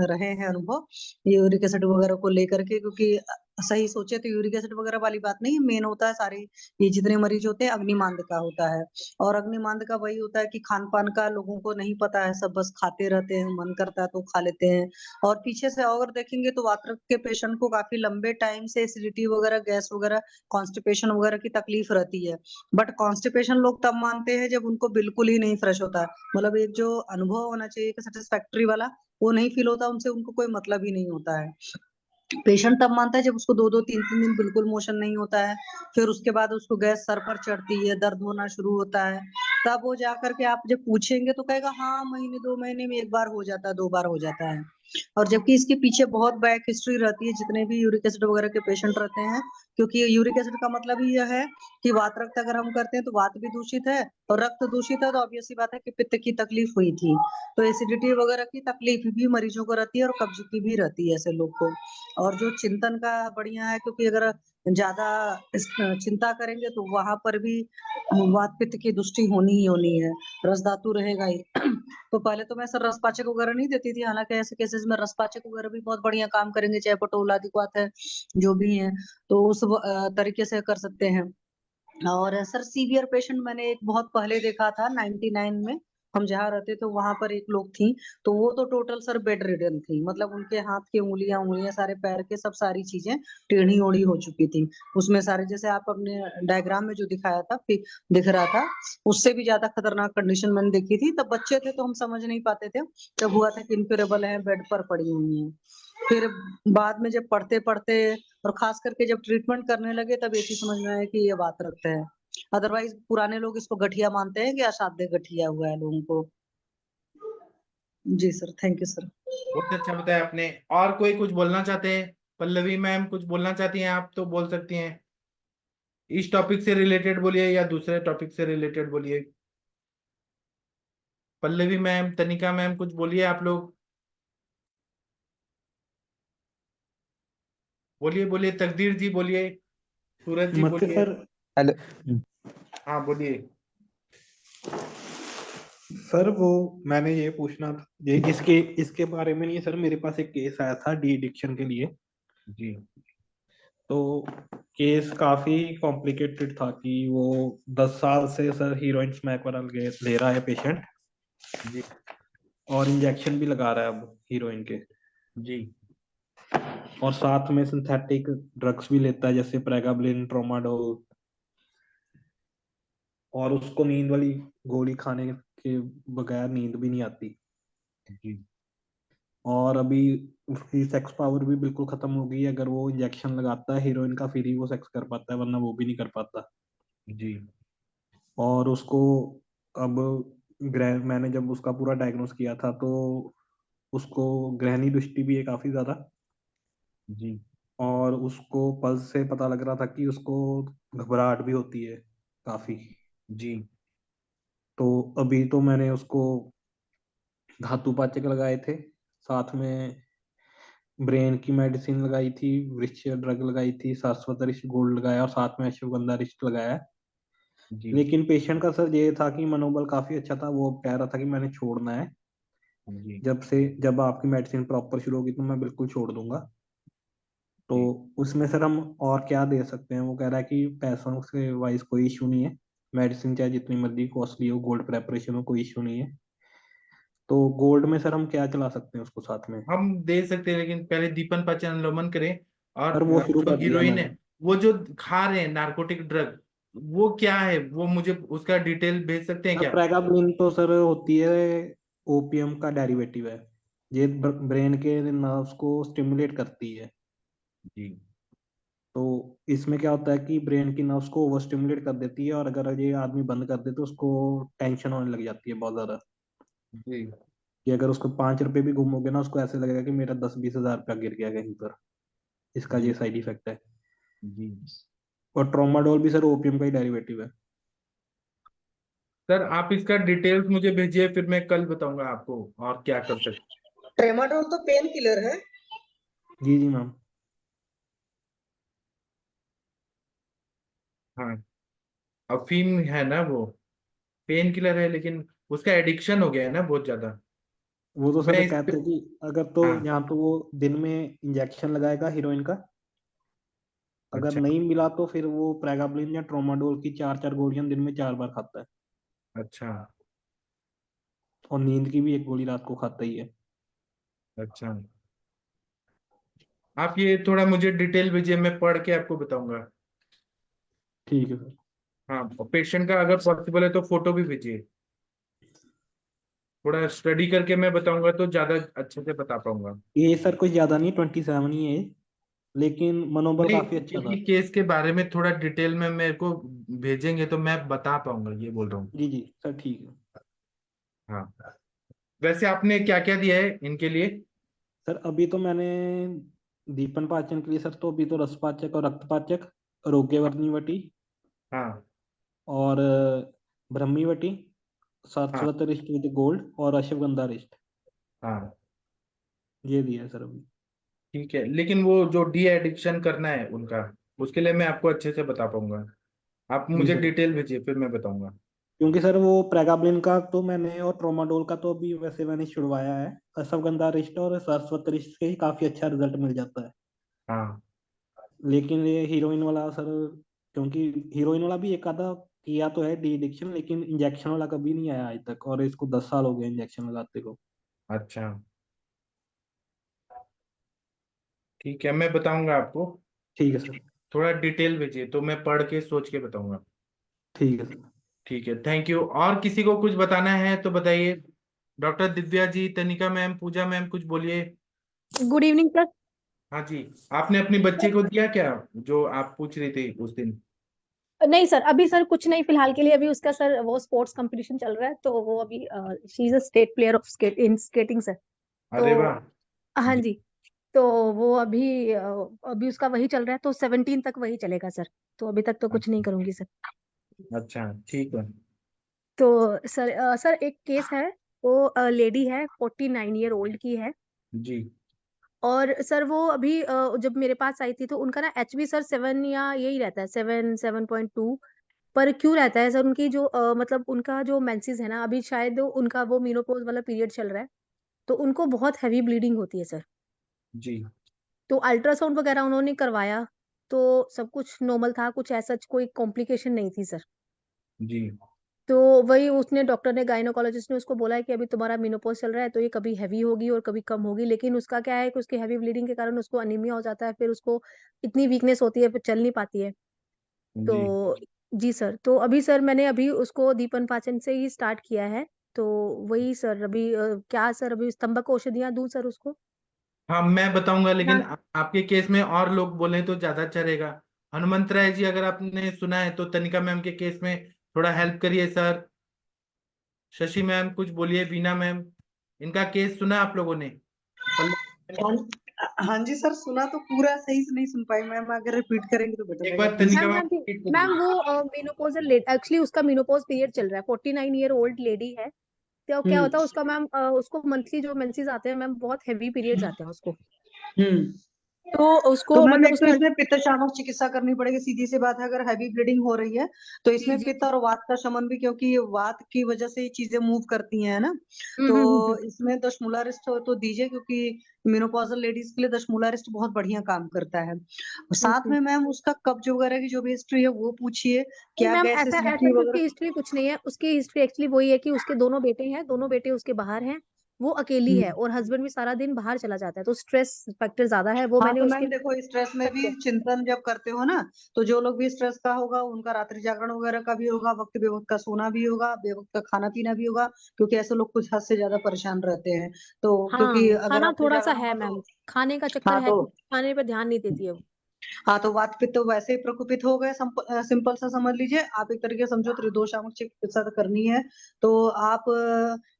रहे हैं अनुभव यूरिक एसिड वगैरह को लेकर के। क्योंकि सही सोचे तो यूरिक एसिड वगैरह वाली बात नहीं, मेन होता है सारे ये जितने मरीज होते हैं अग्निमांद का होता है। और अग्निमांद का वही होता है कि खान पान का लोगों को नहीं पता है, सब बस खाते रहते हैं, मन करता है तो खा लेते हैं। और पीछे से अगर देखेंगे तो वातरक के पेशेंट को काफी लंबे टाइम से एसिडिटी वगैरह, गैस वगैरह, कॉन्स्टिपेशन वगैरह की तकलीफ रहती है। बट कॉन्स्टिपेशन लोग तब मानते हैं जब उनको बिल्कुल ही नहीं फ्रेश होता है। मतलब एक जो अनुभव होना चाहिए कि सेटिस्फैक्टरी वाला, वो नहीं फील होता उनसे, उनको कोई मतलब ही नहीं होता है। पेशेंट तब मानता है जब उसको 2-2 3-3 दिन बिल्कुल मोशन नहीं होता है, फिर उसके बाद उसको गैस सर पर चढ़ती है, दर्द होना शुरू होता है। तब वो जा करके आप जब पूछेंगे तो कहेगा हाँ महीने 2 महीने में 1 बार हो जाता है, 2 बार हो जाता है। और जबकि इसके पीछे बहुत बैक हिस्ट्री रहती है जितने भी यूरिक एसिड वगैरह के पेशेंट रहते हैं, क्योंकि यूरिक एसिड का मतलब ही यह है कि वात रक्त अगर हम करते हैं तो वात भी दूषित है और रक्त दूषित है, तो ऑब्वियस सी बात है कि पित्त की तकलीफ हुई थी। तो एसिडिटी वगैरह की तकलीफ भी मरीजों को रहती है और कब्ज की भी रहती है ऐसे लोग को। और जो चिंतन का बढ़िया है, क्योंकि अगर ज्यादा चिंता करेंगे तो वहां पर भी वात पित्त की दुष्टि होनी ही होनी है, रस धातु रहेगा ही। तो पहले तो मैं सर रसपाचक वगैरह नहीं देती थी, हालांकि ऐसे केसेस में रसपाचक वगैरह भी बहुत बढ़िया काम करेंगे, चाहे पटोला दिक्कत है जो भी है, तो उस तरीके से कर सकते हैं। और सर सीवियर पेशेंट मैंने एक बहुत पहले देखा था 99 में, हम जहाँ रहते तो वहां पर एक लोग थी, तो वो तो टोटल सर बेड रिडन थी, मतलब उनके हाथ की उंगलियां उंगलियां सारे पैर के सब सारी चीजें टेढ़ी ओढ़ी हो चुकी थी। उसमें सारे जैसे आप अपने डायग्राम में जो दिखाया था फिर दिख रहा था, उससे भी ज्यादा खतरनाक कंडीशन मैंने देखी थी। तब बच्चे थे तो हम समझ नहीं पाते थे, तब हुआ था कि इनक्योरेबल है, बेड पर पड़ी हुई है। फिर बाद में जब पढ़ते पढ़ते और खास करके जब ट्रीटमेंट करने लगे तब एक ही समझ में आया कि ये बात रक्त है। अदरवाइज पुराने लोग इसको गठिया मानते हैं कि असाध्य गठिया हुआ है लोगों को। जी सर, थैंक यू सर। बहुत अच्छा बताया आपने। और कोई कुछ बोलना चाहते हैं? पल्लवी मैम कुछ बोलना चाहती हैं? आप तो बोल सकती हैं, इस टॉपिक से रिलेटेड बोलिए या दूसरे टॉपिक से रिलेटेड बोलिए। पल्लवी मैम, तनिका मैम, कुछ बोलिए आप लोग। बोलिए बोलिए, तकदीर जी बोलिए, सूरज जी नमस्ते बोलिए। सर। हेलो हाँ बोलिए। सर, वो मैंने ये पूछना था, ये इसके इसके बारे में नहीं सर, मेरे पास एक केस आया था डी एडिक्शन के लिए। जी तो केस काफी कॉम्प्लिकेटेड था कि वो 10 साल से सर हीरोइन स्मैक वाला ले रहा है पेशेंट, जी और इंजेक्शन भी लगा रहा है अब हीरोइन के, जी और साथ में सिंथेटिक ड्रग्स भी लेता है जैसे प्रेगाब्लिन, ट्रोमाडोल, और उसको नींद वाली गोली खाने के बगैर नींद भी नहीं आती। जी और अभी उसकी सेक्स पावर भी बिल्कुल खत्म हो गई है, अगर वो इंजेक्शन लगाता है हीरोइन का फिर ही वो सेक्स कर पाता है, वरना वो भी नहीं कर पाता। जी और उसको अब मैंने जब उसका पूरा डायग्नोस किया था तो उसको ग्रहणी दृष्टि भी है काफी ज्यादा, जी और उसको पल्स से पता लग रहा था कि उसको घबराहट भी होती है काफी। जी तो अभी तो मैंने उसको धातुपाचक लगाए थे, साथ में ब्रेन की मेडिसिन लगाई थी, वृक्ष ड्रग लगाई थी, शाश्वत रिष्ट गोल्ड लगाया और साथ में अश्वगंधा रिष्ट लगाया। जी लेकिन पेशेंट का सर ये था कि मनोबल काफी अच्छा था, वो कह रहा था कि मैंने छोड़ना है, जी जब आपकी मेडिसिन प्रॉपर शुरू होगी तो मैं बिल्कुल छोड़ दूंगा। तो जी उसमें सर हम और क्या दे सकते हैं? वो कह रहा है कि पैसों से वाइज कोई इशू नहीं है, मेडिसिन चाहे जितनी मर्जी कॉस्टली हो, गोल्ड प्रेपरेशन हो, कोई इशू नहीं है। तो गोल्ड में सर हम क्या चला सकते हैं उसको साथ में? हम दे सकते हैं, लेकिन पहले दीपन पाचन अनुलोमन करें। और सर वो शुरू जो कर दिया हीरोइन है, मैंने। वो जो खा रहे हैं नारकोटिक ड्रग, वो क्या है? वो मुझे उसका डिटेल भेज सकते हैं सर क्या? प्रेगाब्लिन तो सर होती है ओपियम का डेरिवेटिव है, ये ब्रेन के नर्व्स को स्टिमुलेट करती है। जी तो इसमें क्या होता है कि ब्रेन की नर्व्स को ओवर स्टिमुलेट कर देती है, और अगर ये आदमी बंद कर दे तो उसको टेंशन होने लग जाती है बहुत ज्यादा, जी कि अगर उसको 5 रुपए भी गुम हो गए ना, उसको ऐसे लगेगा कि मेरा 10-20 हजार रुपया गिर गया कहीं पर। इसका ये जी साइड इफेक्ट है। जी और ट्रोमाडोल भी सर ओपियम का ही डेरिवेटिव है। सर, आप इसका डिटेल्स मुझे भेजिए, फिर मैं कल बताऊंगा आपको और क्या कर सकते। ट्रेमाडोल तो पेन किलर है। जी जी मैम। हाँ, अफीम है ना वो, पेन किलर है, लेकिन उसका एडिक्शन हो गया है ना बहुत ज्यादा। वो तो मैं सर इस पे। कहते हैं कि अगर तो हाँ। यहाँ तो वो दिन में इंजेक्शन लगाएगा हीरोइन का, अगर अच्छा नहीं मिला तो फिर वो प्रेगाब्लिन या ट्रोमाडोल की 4-4 गोलियां दिन में 4 बार खाता है, अच्छा और नींद की भी एक गोली रात को खाता ही है। अच्छा। आप ये थोड़ा मुझे डिटेल भेजिए, मैं पढ़ के आपको बताऊंगा। ठीक है सर। हाँ, पेशेंट का अगर पॉसिबल है तो फोटो भी भेजिए, थोड़ा स्टडी करके मैं बताऊंगा तो ज्यादा अच्छे से बता पाऊंगा। ये सर कुछ ज्यादा नहीं, 27 ही है। लेकिन मनोबल नहीं, काफी अच्छा था। इसी केस के बारे में थोड़ा डिटेल में मेरे को भेजेंगे तो मैं बता पाऊंगा, ये बोल रहा हूँ। जी जी सर ठीक है। हाँ, वैसे आपने क्या क्या दिया है इनके लिए? सर अभी तो मैंने दीपन पाचन के लिए सर, तो अभी तो रसपाचक और रक्तपाचक, रोग्यवर्णीवटी हाँ और ब्रह्मीवटी, हाँ सरस्वती रिष्ट विद गोल्ड और अश्वगंधा रिष्ट, हाँ, ये दिया है सर अभी। ठीक है। लेकिन वो जो डी एडिक्शन करना है उनका, उसके लिए मैं आपको अच्छे से बता पाऊंगा। आप जी मुझे सर, डिटेल भेजिए, फिर मैं बताऊंगा। क्योंकि सर वो प्रेगाब्लिन का तो मैंने और ट्रोमाडोल का तो अभी वैसे मैंने छुड़वाया है। अश्वगंधा रिष्ट और सरस्वती रिष्ट से ही काफी अच्छा रिजल्ट मिल जाता है। हाँ लेकिन ये हीरोइन वाला सर, क्योंकि हीरोइन वाला भी एक आधा किया तो है डी एडिक्शन, लेकिन इंजेक्शन वाला कभी नहीं आया आज तक, और इसको 10 साल हो गए इंजेक्शन लगाते को। अच्छा, ठीक है, मैं बताऊंगा आपको। ठीक है सर। थोड़ा डिटेल भेजिए तो मैं पढ़ के सोच के बताऊंगा। ठीक है सर। ठीक है, थैंक यू। और किसी को कुछ बताना है तो बताइए। डॉक्टर दिव्या जी, तनिका मैम, पूजा मैम, कुछ बोलिए। Good evening sir. हाँ जी। आपने अपनी बच्ची को दिया क्या, जो आप पूछ रही थी उस दिन? नहीं सर, अभी सर कुछ नहीं फिलहाल के लिए। अभी उसका सर वो स्पोर्ट्स कंपटीशन चल रहा है, तो वो अभी she is a state player of in skating sir. तो अरे वाह। हाँ जी, जी। तो वो अभी उसका वही चल रहा है, तो 17 तक वही चलेगा सर। तो अभी तक तो कुछ नहीं करूंगी सर। अच्छा, ठीक है। तो सर सर एक केस है। वो लेडी है, 49 ईयर ओल्ड की है। जी और सर वो अभी जब मेरे पास आई थी तो उनका ना एचबी सर 7 या यही रहता है, 7.2। पर क्यों रहता है सर? उनकी जो मतलब उनका जो मेंसेस है ना, अभी शायद उनका वो मीनोपॉज वाला पीरियड चल रहा है। तो उनको बहुत हैवी ब्लीडिंग होती है सर। जी तो अल्ट्रासाउंड वगैरह उन्होंने करवाया, तो सब कुछ नॉर्मल था, कुछ ऐसा कोई कॉम्प्लिकेशन नहीं थी सर। जी तो वही उसने डॉक्टर ने, गायनोकोलॉजिस्ट ने उसको बोला है कि अभी तुम्हारा मेनोपॉज चल रहा है, तो ये कभी हैवी होगी और कभी कम होगी। लेकिन उसका क्या है कि उसकी हैवी ब्लीडिंग के कारण उसको अनीमिया हो जाता है, फिर उसको इतनी वीकनेस होती है, फिर चल नहीं पाती है। जी। तो जी सर, तो अभी सर मैंने अभी उसको दीपन पाचन से ही स्टार्ट किया है। तो वही सर अभी क्या सर, अभी स्तंभक औषधियाँ दूं सर उसको? हाँ, मैं बताऊंगा, लेकिन हाँ। आपके केस में और लोग बोले तो ज्यादा अच्छा रहेगा। हनुमंत राय जी, अगर आपने सुना है तो तनिका मैम के केस में थोड़ा हेल्प करिए सर। शशि मैम कुछ बोलिए, बीना मैम, इनका केस सुना आप लोगों ने? पल्लव, हाँ हाँ जी सर, सुना तो पूरा सही से नहीं सुन पाई मैम, अगर रिपीट करेंगे तो बेटर एक रहेगा बार प्लीज। तनिका ma'am ma'am ma'am repeat ma'am करिए। वो मेनोपॉजल एक्चुअली उसका मेनोपॉज पीरियड चल रहा है, 49 ईयर ओल्ड लेडी है। तो क्या हम्म होता है उसका मैम, उसको मंथली जो मेंसेस आते हैं मैम, बहुत हैवी पीरियड्स आते हैं उसको। हम्म। तो तो उसको मैम मतलब एक तो उसका इसमें पित्त शामक चिकित्सा करनी पड़ेगी, सीधी सी बात है। अगर हैवी ब्लीडिंग हो रही है तो जी इसमें जी पित्त जी। और वात का शमन भी, क्योंकि ये वात की वजह से ये चीजें मूव करती हैं, है ना। तो हम्म। इसमें दशमूला रिस्ट तो दीजिए, क्योंकि मेनोपॉजल लेडीज के लिए दशमूला रिस्ट बहुत बढ़िया काम करता है। और साथ हम्म। में मैम उसका कब्ज वगैरह की जो भी हिस्ट्री है वो पूछिए, नहीं क्या मैम, गैस ऐसा ऐसा एसिडिटी भी उसकी वगैरह। हिस्ट्री कुछ नहीं है। उसकी हिस्ट्री एक्चुअली वही है कि उसके दोनों बेटे हैं, दोनों बेटे उसके बाहर हैं। वो अकेली है हम्म। और हस्बैंड भी सारा दिन बाहर चला जाता है, तो स्ट्रेस फैक्टर ज्यादा है, वो हाँ मैंने तो उसके मैम देखो, स्ट्रेस में भी करके। चिंतन जब करते हो ना, तो जो लोग भी स्ट्रेस का होगा उनका रात्रि जागरण वगैरह का भी होगा, वक्त बेवक्त का सोना भी होगा, बेवक्त का खाना पीना भी होगा, क्योंकि ऐसे लोग कुछ हद से ज्यादा परेशान रहते हैं। तो क्योंकि हाँ, अगर खाना रात्रि थोड़ा सा जागरण है होगा मैम, तो खाने का चक्कर हाँ है तो कि खाने पर ध्यान नहीं देती है वो। हाँ तो वात पित्त तो वैसे ही प्रकोपित हो गए। सिंपल सा समझ लीजिए आप, एक तरीके से समझो त्रिदोषात्मक चिकित्सा तो करनी है। तो आप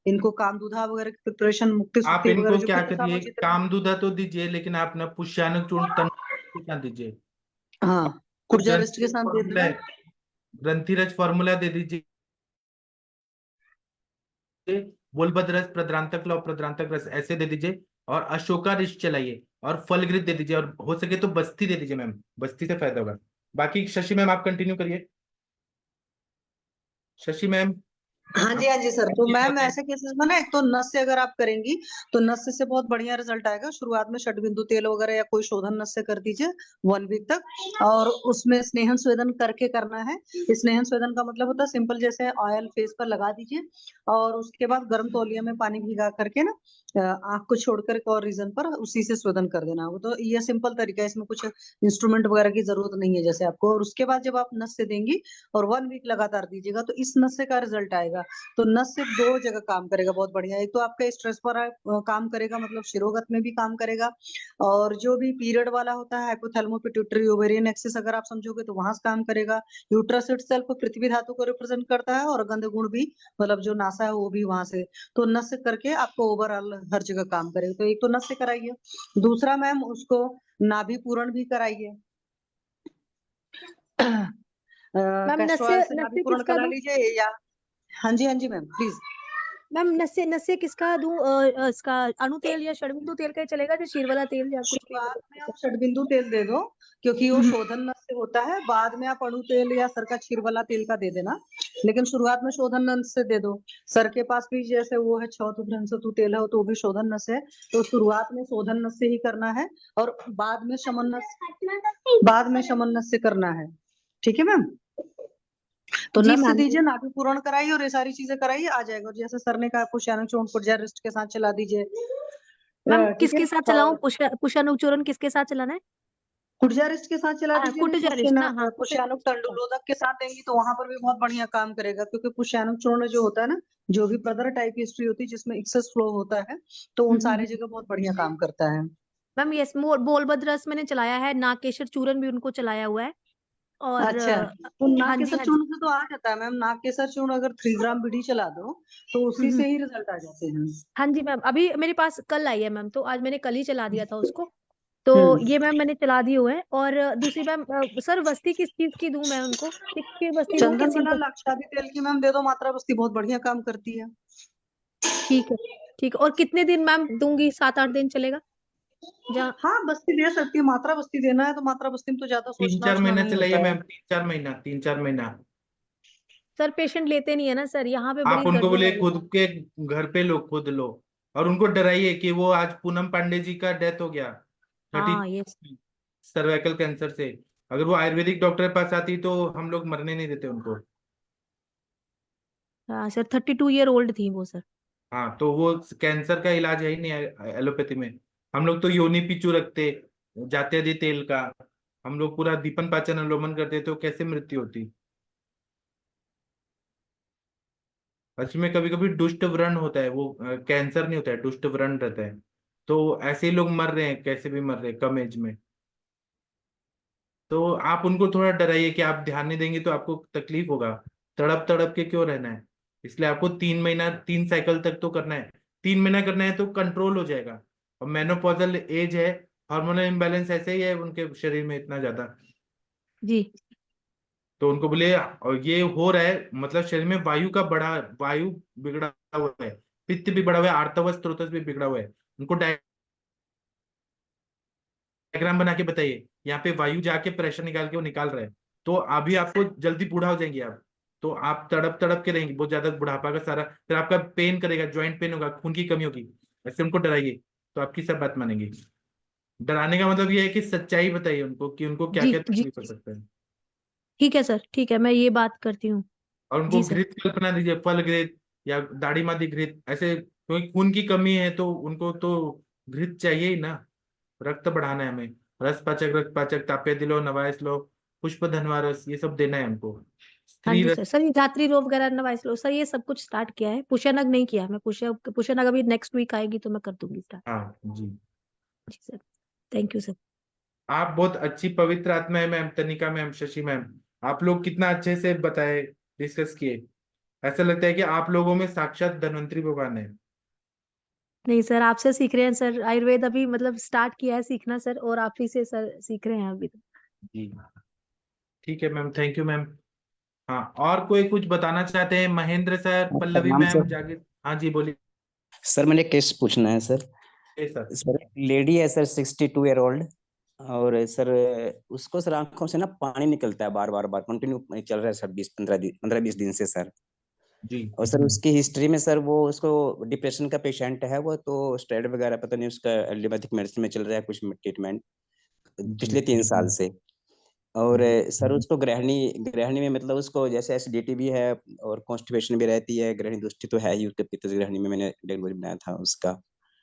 इनको कामदूधा वगैरह की प्रिपरेशन, मुक्ति आप सुक्ति वगैरह इनको जो क्या पित्त करिए, शामक जितने। कामदूधा तो दीजिए, लेकिन आप ना पुष्यानक चूर्ण तन क्या दीजिए। हाँ, और कुर्जा रिस्ट के ग्रंथिरज साथ दे फॉर्मूला देना। है, ग्रंथिरज फॉर्मूला दे दीजिए। बोलबद रस, प्रद्रांतक लव, प्रद्रांतक रस ऐसे दे दीजिए। और अशोका रिष्ट चलाइए, और फलगृत दे दीजिए, और हो सके तो बस्ती दे दीजिए मैम, बस्ती से फायदा होगा। बाकी शशि मैम आप कंटिन्यू करिए। शशि मैम, हाँ जी सर। तो ये मैम बताइए। ऐसे केसेस में ना, एक तो नस से अगर आप करेंगी तो नस से बहुत बढ़िया रिजल्ट आएगा। शुरुआत में षटबिंदु तेल वगैरह या कोई शोधन नस से कर दीजिए 1 वीक तक, और उसमें स्नेहन स्वेदन करके करना है। स्नेहन स्वेदन का मतलब होता है सिंपल, जैसे ऑयल फेस पर लगा दीजिए और उसके बाद गर्म तौलिया में पानी भिगा करके ना, आंख को छोड़कर एक और रीजन पर उसी से स्वेदन कर देना। वो तो ये सिंपल तरीका है, इसमें कुछ इंस्ट्रूमेंट वगैरह की जरूरत नहीं है जैसे आपको। और उसके बाद जब आप नस से देंगी और 1 वीक लगातार दीजिएगा, तो इस नशे का रिजल्ट आएगा जाएगा। तो नस सिर्फ 2 जगह काम करेगा बहुत बढ़िया। एक तो आपका स्ट्रेस पर काम करेगा, मतलब शिरोगत में भी काम करेगा, और जो भी पीरियड वाला होता है हाइपोथैलेमो पिट्यूटरी ओवेरियन एक्सिस अगर आप समझोगे तो वहां से काम करेगा। यूट्रस इटसेल्फ पृथ्वी धातु को रिप्रेजेंट करता है, और गंध गुण भी मतलब जो नासा है वो भी वहां से। तो नस से करके आपको ओवरऑल हर जगह काम करेगा। तो एक तो नस से कराइए, दूसरा मैम उसको नाभि पूरण भी कराइए। मैम कैस्टर ऑयल नस्य से नाभि नस्य पूरण किसका करा दूं? लीजिए, या हाँ जी मैम प्लीज। मैम नस्य नस्य किसका दूं? इसका अणु तेल या षडबिंदु तेल का ही चलेगा, जो शीर वाला तेल या कुछ भी शुरुआत में मतलब? आप षडबिंदु तेल दे दो, क्योंकि वो हम्म, शोधन नस से होता है। बाद में आप अणु तेल या सर का क्षीर वाला तेल का दे देना, लेकिन शुरुआत में शोधन नस से दे दो। सर के पास भी जैसे वो है क्षौत तेल है, तो वो भी शोधन नस है। तो शुरुआत में शोधन नस से ही करना है, और बाद में शमन नस से करना है। ठीक है मैम। तो जी नस से मैम। दीजिए, नाभि पूरण कराइए, और ये सारी चीजें कराइए, आ जाएगा। और जैसे सर ने कहा पुष्यानु चूर्ण पुर्जा रिस्ट के साथ चला दीजिए। मैम ठीक है। किसके साथ चलाऊं? और पुष्यानुचूरण किसके साथ चलाना है? कुर्जा रिस्ट के साथ चला दीजिए, नहीं कुटजारिस्ट ना, हाँ पुष्यानुक कुटजारिस्ट। तंडुलोदक के साथ देंगी तो वहां पर भी बहुत बढ़िया काम करेगा। क्योंकि पुष्यानुक चूर्ण जो होता है ना, जो भी प्रदर टाइप की हिस्ट्री होती है जिसमें एक्सेस फ्लो होता है, तो उन सारे जगह बहुत बढ़िया काम करता है। मैम यस, बोलबद रस मैंने चलाया है, नागकेशर चूर्ण भी उनको चलाया हुआ है। और अच्छा, तो नाग हाँ जी, केसर हाँ जी। चूर्ण से तो आ जाता है मैम। नाग केसर चूर्ण अगर 3 ग्राम बीडी चला दो तो उसी हम्म, से ही रिजल्ट आ जाते हैं। हाँ जी मैम, अभी मेरे पास कल आई है मैम, तो आज मैंने कल ही चला दिया था उसको। तो हम्म। ये मैम मैंने चला दिए हुए हैं। और दूसरी मैम, सर वस्ती किस चीज की दूं मैं उनको? फिक्स की वस्ती दूं कि चंदन वाला सिंपल? लाक्षादी तेल की मैम दे दो मात्रा, बस्ती बहुत बढ़िया काम करती है। ठीक है, ठीक है। और कितने दिन मैम दूंगी? 7-8 दिन चलेगा? जहाँ हाँ, बस्ती दे सकती है। मात्रा बस्ती देना है तो मात्रा बस्ती में तो ज्यादा तीन सोचना चार उचना महीना नहीं चलाइए होता है। मैम, 3-4 महीना, 3-4 महीना। सर पेशेंट लेते नहीं है ना सर, यहाँ पे आप बड़ी उनको गड़बड़ बोले हो रही खुद है। के घर पे लो, खुद लो। और उनको डराइए कि वो आज पूनम पांडे जी का डेथ हो गया, 30 हाँ ये। सर्वाइकल कैंसर से। अगर वो आयुर्वेदिक डॉक्टर के पास आती तो हम लोग मरने नहीं देते उनको। हाँ सर, 32 ईयर ओल्ड थी वो सर। हाँ, तो वो कैंसर का इलाज है ही नहीं एलोपैथी में। हम लोग तो योनि पिचू रखते, जात्यादि तेल का। हम लोग पूरा दीपन पाचन अनुलोमन करते, तो कैसे मृत्यु होती। में कभी कभी दुष्ट व्रण होता है, वो कैंसर नहीं होता है, दुष्ट व्रण रहता है। तो ऐसे ही लोग मर रहे हैं, कैसे भी मर रहे हैं कम एज में। तो आप उनको थोड़ा डराइए कि आप ध्यान नहीं देंगे तो आपको तकलीफ होगा। तड़प तड़प के क्यों रहना है। इसलिए आपको 3 महीना, 3 साइकिल तक तो करना है। 3 महीना करना है तो कंट्रोल हो जाएगा। और मेनोपॉजल एज है, हार्मोनल इम्बैलेंस ऐसे ही है उनके शरीर में इतना ज्यादा। जी। तो उनको बोले, और ये हो रहा है मतलब शरीर में वायु बिगड़ा हुआ है, पित्त भी बढ़ा हुआ है, आर्तवस स्त्रोतस भी बिगड़ा हुआ है। उनको डायग्राम बना के बताइए, यहाँ पे वायु जाके प्रेशर निकाल के वो निकाल रहा है। तो अभी आपको जल्दी बूढ़ा हो जाएंगे आप। तो आप तड़प तड़प के रहेंगे बहुत ज्यादा, बुढ़ापा का सारा फिर आपका पेन करेगा, ज्वाइंट पेन होगा, खून की कमी होगी। ऐसे उनको डराइए तो आपकी सब बात मानेंगे। डराने का मतलब ये है कि सच्चाई बताइए उनको कि उनको क्या जी क्या जी। तकलीफ हो सकता है। ठीक है सर, ठीक है, मैं ये बात करती हूँ। और उनको जी सर। घृत कल्पना दीजिए, फल घृत या दाढ़ी मादी घृत ऐसे, क्योंकि खून की कमी है तो उनको तो घृत चाहिए ही ना। रक्त बढ़ाना है हमें। रस पाचक, रक्त पाचक, ताप्य दिलो, नवायस लो, पुष्प धनवा रस, ये सब देना है हमको। हाँ स्त्री जी रस। सर। सर ये धात्री रोग वगैरह नवाइस लो सर, ये सब कुछ स्टार्ट किया है। पुष्यनग नहीं किया है मैं। पुष्यनग अभी नेक्स्ट वीक आएगी तो मैं कर दूंगी स्टार्ट। हाँ जी। जी सर। Thank you sir. आप बहुत अच्छी पवित्र आत्मा है मैम, तनिका मैम, शशि मैम। आप लोग कितना अच्छे से बताए, डिस्कस किए। ऐसा लगता है कि आप लोगों में साक्षात धन्वंतरी भगवान है। नहीं सर, आपसे सीख रहे हैं सर, आयुर्वेद अभी मतलब स्टार्ट किया है सीखना सर, और आप ही से सर सीख रहे हैं अभी तो। जी ठीक है मैम, थैंक यू मैम। हाँ, और कोई कुछ बताना चाहते हैं? महेंद्र सर, पल्लवी प्रणाम मैम, सर। जागृत। हाँ जी बोलिए। सर मुझे केस पूछना है सर। सर। सर लेडी है सर, 62 ईयर ओल्ड। और सर उसको सर आंखों से ना पानी निकलता है बार बार बार, कंटिन्यू चल रहा है सर 15-20 दिन से सर। जी और सर उसकी हिस्ट्री में सर वो उसको डिप्रेशन का पेशेंट है वो, तो स्टेरॉइड वगैरह पता नहीं उसका एलोपैथिक मेडिसिन में चल रहा है कुछ ट्रीटमेंट जी पिछले 3 साल से। और सर उसको ग्रहणी ग्रहणी में मतलब उसको जैसे एसिडिटी भी है और कॉन्स्टिपेशन भी रहती है। ग्रहणी दृष्टि तो है ही उसके, पित्त ग्रहणी में मैंने डिलीवरी बनाया था उसका।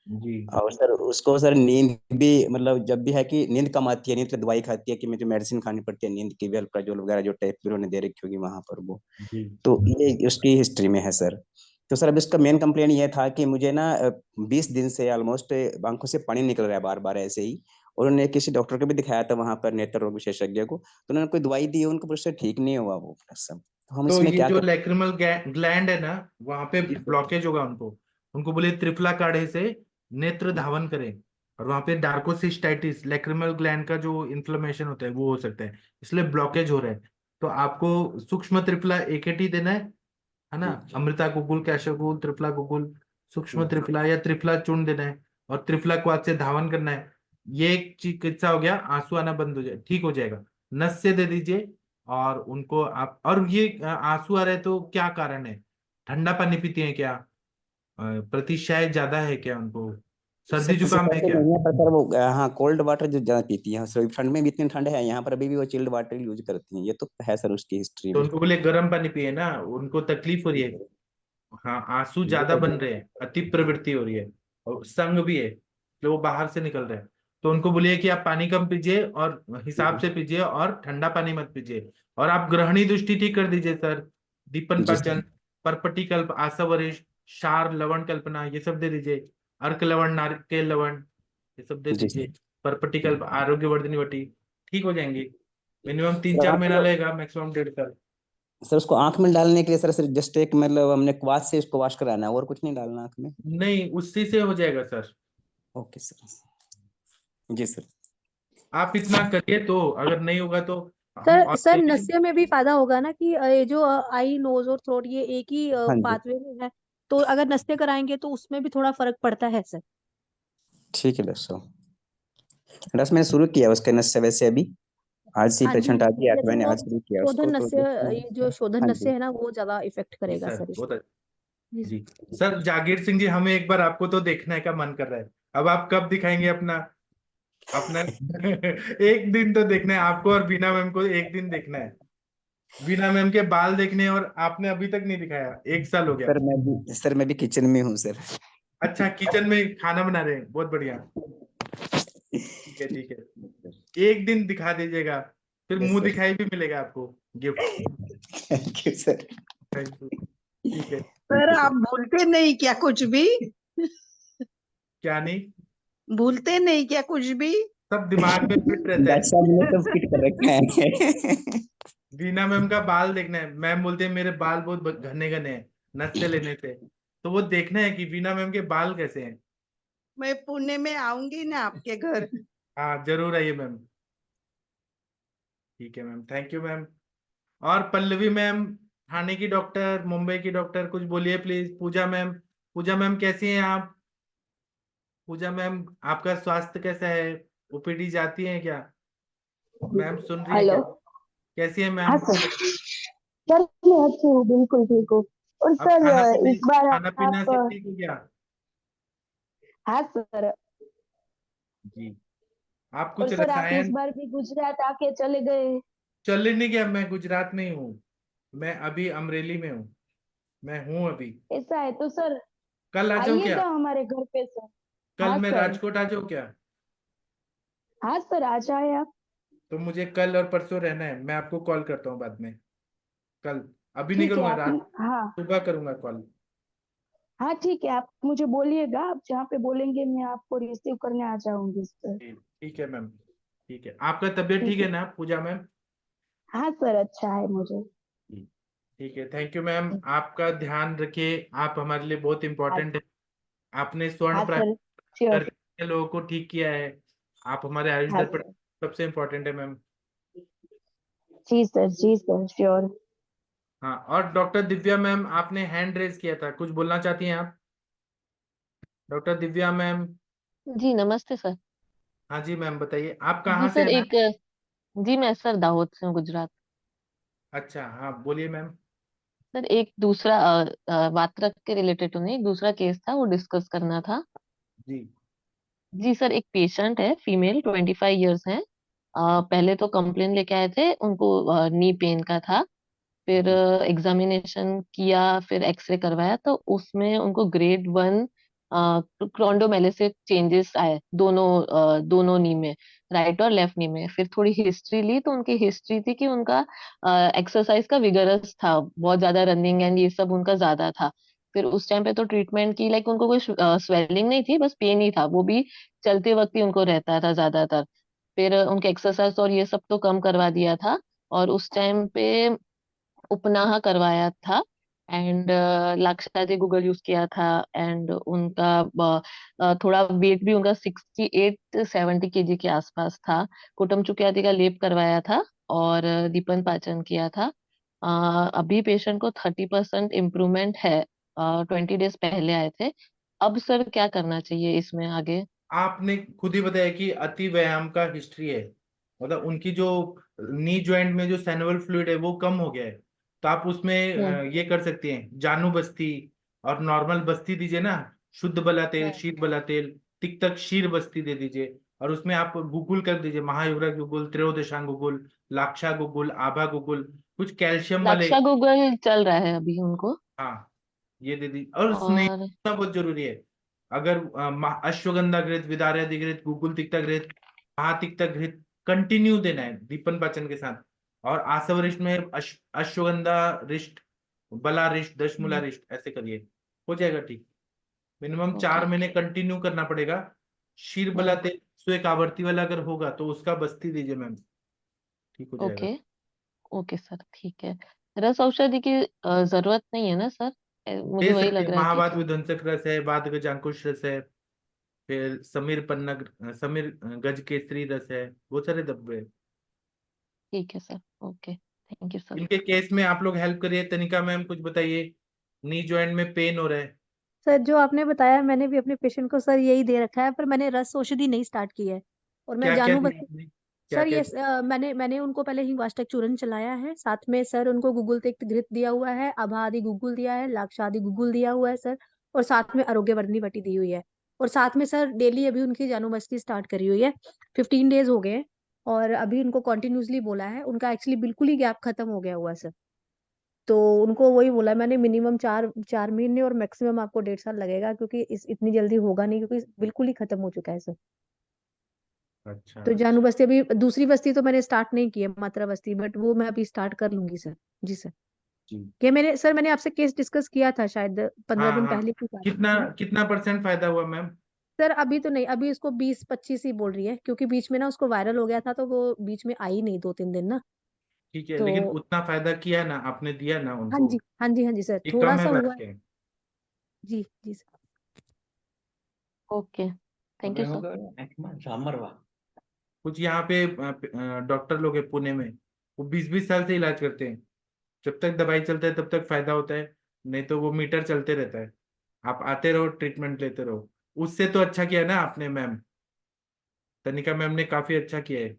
जी और सर उसको सर नींद भी मतलब जब भी है कि नींद कम आती है, नींद की दवाई खाती है कि मुझे मेडिसिन खानी पड़ती है नींद की, वेलप्राजोल वगैरह जो टाइप की उन्होंने दे रखी होगी वहां पर वो। जी तो ये उसकी हिस्ट्री में है सर। तो सर अब इसका मेन कंप्लेन ये था कि मुझे ना 20 दिन से ऑलमोस्ट आंखों से पानी निकल रहा है बार बार ऐसे ही। और उन्होंने किसी डॉक्टर को भी दिखाया था वहां पर, नेत्र रोग विशेषज्ञ को, तो उन्होंने कोई दवाई दी, उनको पर उससे ठीक नहीं हुआ वो सब। तो हम तो इसमें ये क्या जो कर। लैक्रिमल ग्लैंड है ना, वहां पे जी सर। ब्लॉकेज होगा, उनको उनको बोलिए त्रिफला काढ़े से नेत्र धावन करें। और वहां पे डार्कोसिस्टाइटिस, लैक्रिमल ग्लैंड का जो इन्फ्लेमेशन होता है वो हो सकता है, इसलिए ब्लॉकेज हो रहा है। तो आपको सूक्ष्म त्रिफला एकेटी देना है ना, अमृता गुगुल, कैशोगुल, त्रिफला गुगुल, सूक्ष्म त्रिफला या त्रिफला चूर्ण देना है, और त्रिफला क्वाथ से धावन करना है। ये एक चिकित्सा हो गया, आंसू आना बंद हो जाए, ठीक हो जाएगा। नस से दे दीजिए। और उनको आप, और ये आंसू आ रहे हैं तो क्या कारण है? ठंडा पानी पीती हैं क्या? प्रतिशय ज्यादा है क्या उनको? सर्दी सर जुकाम है वैसे क्या? नहीं है, पर सर वो हाँ कोल्ड वाटर जो ज्यादा पीती है सर, ठंड में भी इतनी ठंड है यहाँ पर अभी भी वो चिल्ड वाटर यूज करती हैं, ये तो है सर उसकी हिस्ट्री तो में। उनको बोले गर्म पानी पिए ना, उनको तकलीफ हो रही जी है। सर। हाँ, आंसू जी ज्यादा बन सर। रहे हैं, अति प्रवृत्ति हो रही है, और संग भी है, जो वो बाहर से निकल रहे हैं। तो उनको बोलिए कि आप पानी कम पीजिए और हिसाब से पीजिए, और ठंडा पानी मत पीजिए। और आप ग्रहणी दृष्टि ठीक कर दीजिए सर। दीपन जी सर। पाचन, परपटिकल्प, आसवरिष, क्षार लवण कल्पना, ये सब दे दीजिए। अर्क लवण, नारिकेल लवण, ये सब दे जी सर। दीजिए। परपटिकल्प, आरोग्य वर्धनी वटी, ठीक हो जाएंगे। मिनिमम तीन सर चार महीना आपको लगेगा, मैक्सिमम 1.5 साल। सर उसको आंख में डालने के लिए सर सिर्फ जस्ट एक मतलब हमने क्वाथ से इसको वॉश कराना है और कुछ नहीं डालना आंख में। नहीं, उसी से हो जाएगा सर। Okay sir. जी सर। आप इतना करिए, तो अगर नहीं होगा तो हम सर और सर नस्य में भी फायदा होगा ना कि ये जो आई नोज और थ्रोट ये एक ही हाँ जी। पाथवे में है। तो अगर नस्य कराएंगे तो उसमें भी थोड़ा फर्क पड़ता है सर। ठीक है डॉक्टर साहब। डॉक्टर मैंने शुरू किया उसके नस वैसे अभी, आज से हाँ जी, पेशेंट आ गया तो जैसे मैंने वो आज शुरू किया उसको शोधन तो नस्य, देखते हैं। ये जो शोधन हाँ नस्य जी। है ना वो ज्यादा इफेक्ट जी करेगा सर, सर बहुत इसमें। जी जी। सर जागीर सिंह जी, हमें एक बार आपको तो देखने का मन कर रहा है। अब आप कब दिखाएंगे अपना अपना एक दिन तो देखना है आपको, और बीना मैम को एक दिन देखना है। बीना मैम के बाल देखने हैं, और आपने अभी तक नहीं दिखाया, 1 साल हो गया। सर मैं भी किचन में हूँ सर। अच्छा, किचन में खाना बना रहे हैं, बहुत बढ़िया। ठीक है, ठीक है, एक दिन दिखा दीजिएगा, फिर यस मुंह सर। दिखाई भी मिलेगा आपको, gift. Thank you sir. Thank you. ठीक है। सर थैंक यू आप सर। भूलते नहीं क्या कुछ भी? क्या नहीं? भूलते नहीं क्या कुछ भी? सब दिमाग में फिट रहता डॉक्टर है। साहब ने सब फिट कर रखा है। बीना मैम का बाल देखना है, मैम बोलते हैं मेरे बाल बहुत घने घने हैं, नस से लेने से। तो वो देखना है कि बीना मैम के बाल कैसे हैं। मैं पुणे में आऊंगी ना आपके घर। हाँ, जरूर आइए मैम। ठीक है मैम, थैंक यू मैम। और पल्लवी मैम, ठाणे की डॉक्टर, मुंबई की डॉक्टर, कुछ बोलिए please. Puja ma'am, Puja ma'am कैसी हैं आप? पूजा मैम, आपका स्वास्थ्य कैसा है? ओपीडी जाती हैं क्या? मैम सुन रही हैं हेलो। क्या? कैसी है हाँ मैम? सर। सर मैं अच्छी हूँ, बिल्कुल ठीक हूँ। और अब सर इस बार खाना पीना आप सब ठीक हो गया? हाँ सर। जी। आप और कुछ सर आप इस रसायन। बार भी गुजरात आके चले गए। चल नहीं गया, मैं गुजरात में ही हूँ। मैं अभी अमरेली में हूँ। मैं हूँ अभी। ऐसा है तो सर कल आ जाओ क्या? आइएगा हमारे घर पे सर। कल हाँ मैं सर। राजकोट आ जाऊँ क्या? हाँ सर आ जाए आप। तो मुझे कल और परसों रहना है, मैं आपको कॉल करता हूँ बाद में। कल, अभी नहीं ठीक है करूंगा, आप। रात हाँ। सुबह करूंगा कॉल। हाँ ठीक है, आप मुझे बोलिएगा, आप जहाँ पे बोलेंगे मैं आपको रिसीव करने आ जाऊंगी सर। ठीक है मैम। ठीक है, आपका तबीयत ठीक ठीक है है। ना पूजा मैम? हाँ सर अच्छा है मुझे। ठीक है, थैंक यू मैम। आपका ध्यान रखिए, आप हमारे लिए बहुत हाँ। इंपॉर्टेंट है। आपने स्वर्ण हाँ सर। प्राप्त श्योर। करके लोगों को ठीक किया है। आप हमारे आयुष हाँ दर्पण सर। सबसे इम्पोर्टेंट है मैम। जी सर श्योर। हाँ, और डॉक्टर दिव्या मैम, आपने हैंड रेज किया था, कुछ बोलना चाहती हैं आप? Doctor Divya ma'am. जी नमस्ते सर। हाँ जी मैम, बताइए आप जी कहाँ से सर है मैम? एक जी मैं सर दाहोद से हूँ, गुजरात। अच्छा, हाँ बोलिए मैम। सर एक दूसरा वात्रक के रिलेटेड तो नहीं, एक दूसरा केस था वो डिस्कस करना था। जी जी सर, एक पेशेंट है, फीमेल, 25 इयर्स है। पहले तो कंप्लेन लेके आए थे, उनको नी पेन का था। फिर जी एग्जामिनेशन किया, फिर एक्सरे करवाया तो उसमें उनको ग्रेड 1 क्रोंडोमेलिसिस चेंजेस आए दोनों नी में, राइट और लेफ्ट नी में। फिर थोड़ी हिस्ट्री ली तो उनकी हिस्ट्री थी कि उनका एक्सरसाइज का विगरस था, बहुत ज्यादा रनिंग एंड ये सब उनका ज्यादा था। फिर उस टाइम पे तो ट्रीटमेंट की, लाइक उनको कोई स्वेलिंग नहीं थी, बस पेन ही था, वो भी चलते वक्त ही उनको रहता था ज्यादातर। फिर उनके एक्सरसाइज और ये सब तो कम करवा दिया था, और उस टाइम पे उपनाह करवाया था, एंड लाक्षादी गूगल यूज किया था। एंड उनका थोड़ा वेट भी उनका 68-70 kg के आसपास था। कुटुम चुकियाती का लेप करवाया था, और दीपन पाचन किया था। अभी पेशेंट को 30% इम्प्रूवमेंट है, 20 डेज पहले आए थे। अब सर क्या करना चाहिए इसमें आगे? आपने खुद ही बताया कि अति व्यायाम का हिस्ट्री है, मतलब उनकी जो नी जॉइंट में जो सैनोवल फ्लूइड है वो कम हो गया है। तो आप उसमें हम्म। ये कर सकते हैं, जानु बस्ती और नॉर्मल बस्ती दीजिए ना, शुद्ध बला तेल, हम्म। शीत बला तेल, तिक्तक क्षीर बस्ती दे दीजिए। और उसमें आप गुगुल कर दीजिए, महायुरा गुगुल, त्रयोदशांग गुगुल, लाक्षा गुगुल, आभा गुगुल, कुछ कैल्शियम वाले। लाक्षा गूगल चल रहा है अभी उनको। हाँ, ये दे दी। और स्नेह और बहुत जरूरी है। अगर अश्वगंधा घृत, विदार्यादि घृत, गुगुल तिक्ता घृत, महातिक्ता घृत कंटिन्यू देना है दीपन पाचन के साथ। और आसव रिष्ट में अश्वगंधा रिष्ट, बला रिष्ट, दशमूला रिष्ट, ऐसे करिए, हो जाएगा ठीक। मिनिमम ओके 4 महीने ओके। कंटिन्यू करना पड़ेगा। शीर बला तेल एक आवर्ती वाला अगर होगा तो उसका बस्ती दीजिए मैम, ठीक हो जाएगा। ओके ओके सर, ठीक है। रस औषधि की जरूरत नहीं है ना सर? दे मुझे वही सकते लग हैं, रहा है कि महावात विध्वंसक रस है, वात गजांकुश रस है, फिर समीर पन्नग, समीर गज केसरी रस है, बहुत सारे दब्बे हैं। ठीक है sir. Okay, thank you sir. इनके केस में आप लोग हेल्प करिए। तनिका मैम कुछ बताइए, नी जॉइंट में पेन हो रहा है। सर जो आपने बताया मैंने भी अपने पेशेंट को सर यही दे रखा है, पर मैंने रस औषधि नहीं स्टार्ट की है। और मैं क्या क्या जानू दिया बस आपने, क्या सर क्या ये दिया? मैंने उनको पहले हिंगवाष्टक चूर्ण चलाया है, साथ में सर उनको गुगुल तिक्त घृत दिया हुआ है, आभा आदि गुगुल दिया है, लाक्षा आदि गुगुल दिया हुआ है सर। और साथ में आरोग्यवर्धिनी वटी दी हुई है। और साथ में सर डेली अभी उनकी जानू बस्ती स्टार्ट करी हुई है। 15 डेज हो गए हैं। और अभी उनको कॉन्टिन्यूसली बोला है, उनका एक्चुअली बिल्कुल ही गैप खत्म हो गया हुआ है सर। तो उनको वही बोला है मैंने, मिनिमम 4 4 महीने और मैक्सिमम आपको 1.5 साल लगेगा, क्योंकि इस इतनी जल्दी होगा नहीं, क्योंकि बिल्कुल ही खत्म हो चुका है सर। अच्छा, तो जानू बस्ती अभी दूसरी बस्ती तो मैंने स्टार्ट नहीं की है, मात्रा बस्ती, बट वो मैं अभी स्टार्ट कर लूंगी सर। जी सर। जी। मैंने आपसे केस डिस्कस किया था शायद 15 दिन हाँ, पहले की बात कितना है ना। कितना परसेंट फायदा हुआ मैम? सर अभी तो नहीं, अभी इसको 20-25 ही बोल रही है, क्योंकि बीच में ना उसको वायरल हो गया था, तो वो बीच में आई नहीं 2-3 दिन ना। ठीक है, तो लेकिन उतना फायदा किया ना आपने, दिया ना हाँ उनको, जी, हाँ जी, हाँ जी सर, ये थोड़ा कम है सा बच हुआ है। के। जी जी sir. Okay, thank you sir. कुछ यहाँ पे डॉक्टर लोग हैं पुणे में, वो 20-20 साल से इलाज करते हैं। जब तक दवाई चलता है तब तक फायदा होता है, नहीं तो वो मीटर चलते रहता है। आप आते रहो, ट्रीटमेंट लेते रहो। उससे तो अच्छा किया ना आपने मैम, तनिका मैम ने काफी अच्छा किया है।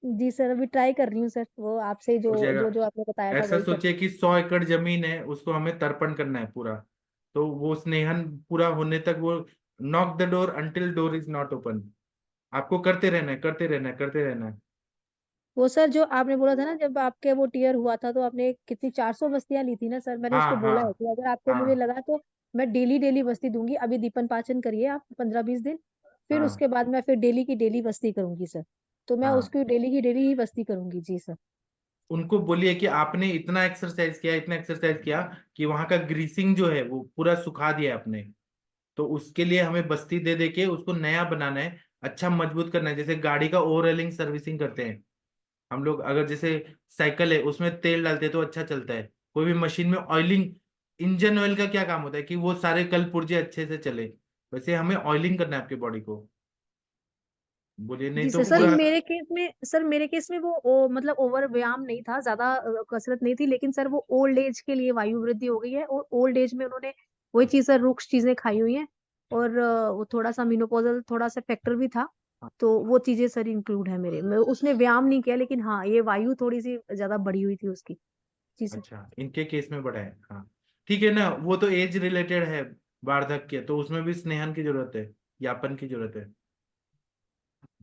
जी सर, अभी ट्राई कर रही हूँ सर, वो आपसे जो हो जाएगा। जो जो आपने बताया था ऐसा वही कर। सोचिए कि 100 एकड़ जमीन है, उसको हमें तर्पण करना है पूरा। तो वो स्नेहन पूरा होने तक वो, knock the door until door is not open, आपको करते रहना है, करते रहना है, करते रहना है। वो सर जो आपने बोला था ना, जब आपके वो टीयर हुआ था, तो आपने कितनी 400 बस्तियां ली थी ना सर, मैंने हाँ उसको हाँ बोला है कि अगर आपको मुझे हाँ लगा तो मैं डेली डेली बस्ती दूंगी। अभी दीपन पाचन करिए आप 15-20 दिन, फिर हाँ उसके बाद मैं फिर डेली की डेली बस्ती करूंगी सर। तो मैं हाँ। उसकी डेली की डेली ही बस्ती करूंगी जी सर। उनको बोलिए कि आपने इतना एक्सरसाइज किया, इतना एक्सरसाइज किया कि वहां का ग्रीसिंग जो है वो पूरा सुखा दिया है आपने। तो उसके लिए हमें बस्ती दे दे के उसको नया बनाना है, अच्छा मजबूत करना है। जैसे गाड़ी का ओवरऑलिंग सर्विसिंग करते हैं हम लोग, अगर जैसे साइकिल है उसमें तेल डालते हैं तो अच्छा चलता है। कोई भी मशीन में ऑयलिंग, इंजन ऑयल का क्या काम होता है कि वो सारे कल पुर्जे अच्छे से चले, वैसे हमें ऑयलिंग करना है आपके बॉडी को। बोलिए, नहीं जी तो सर। पूरा। मेरे केस में मतलब ओवर व्यायाम नहीं था, ज्यादा कसरत नहीं थी, लेकिन सर वो ओल्ड एज के लिए वायु वृद्धि हो गई है, और ओल्ड एज में उन्होंने वही चीज सर, रुक्ष चीजें खाई हुई हैं। और वो थोड़ा सा मिनोपॉजल थोड़ा सा फैक्टर भी था। तो वो चीजें सर इंक्लूड है मेरे में, उसने व्यायाम नहीं किया, लेकिन हाँ ये वायु थोड़ी सी ज्यादा बढ़ी हुई थी उसकी। जी सर। अच्छा, इनके केस में बड़ा है, हाँ। ठीक है ना, वो तो एज रिलेटेड है, वार्धक्य, तो उसमें भी स्नेहन की जरूरत है, यापन की जरूरत है।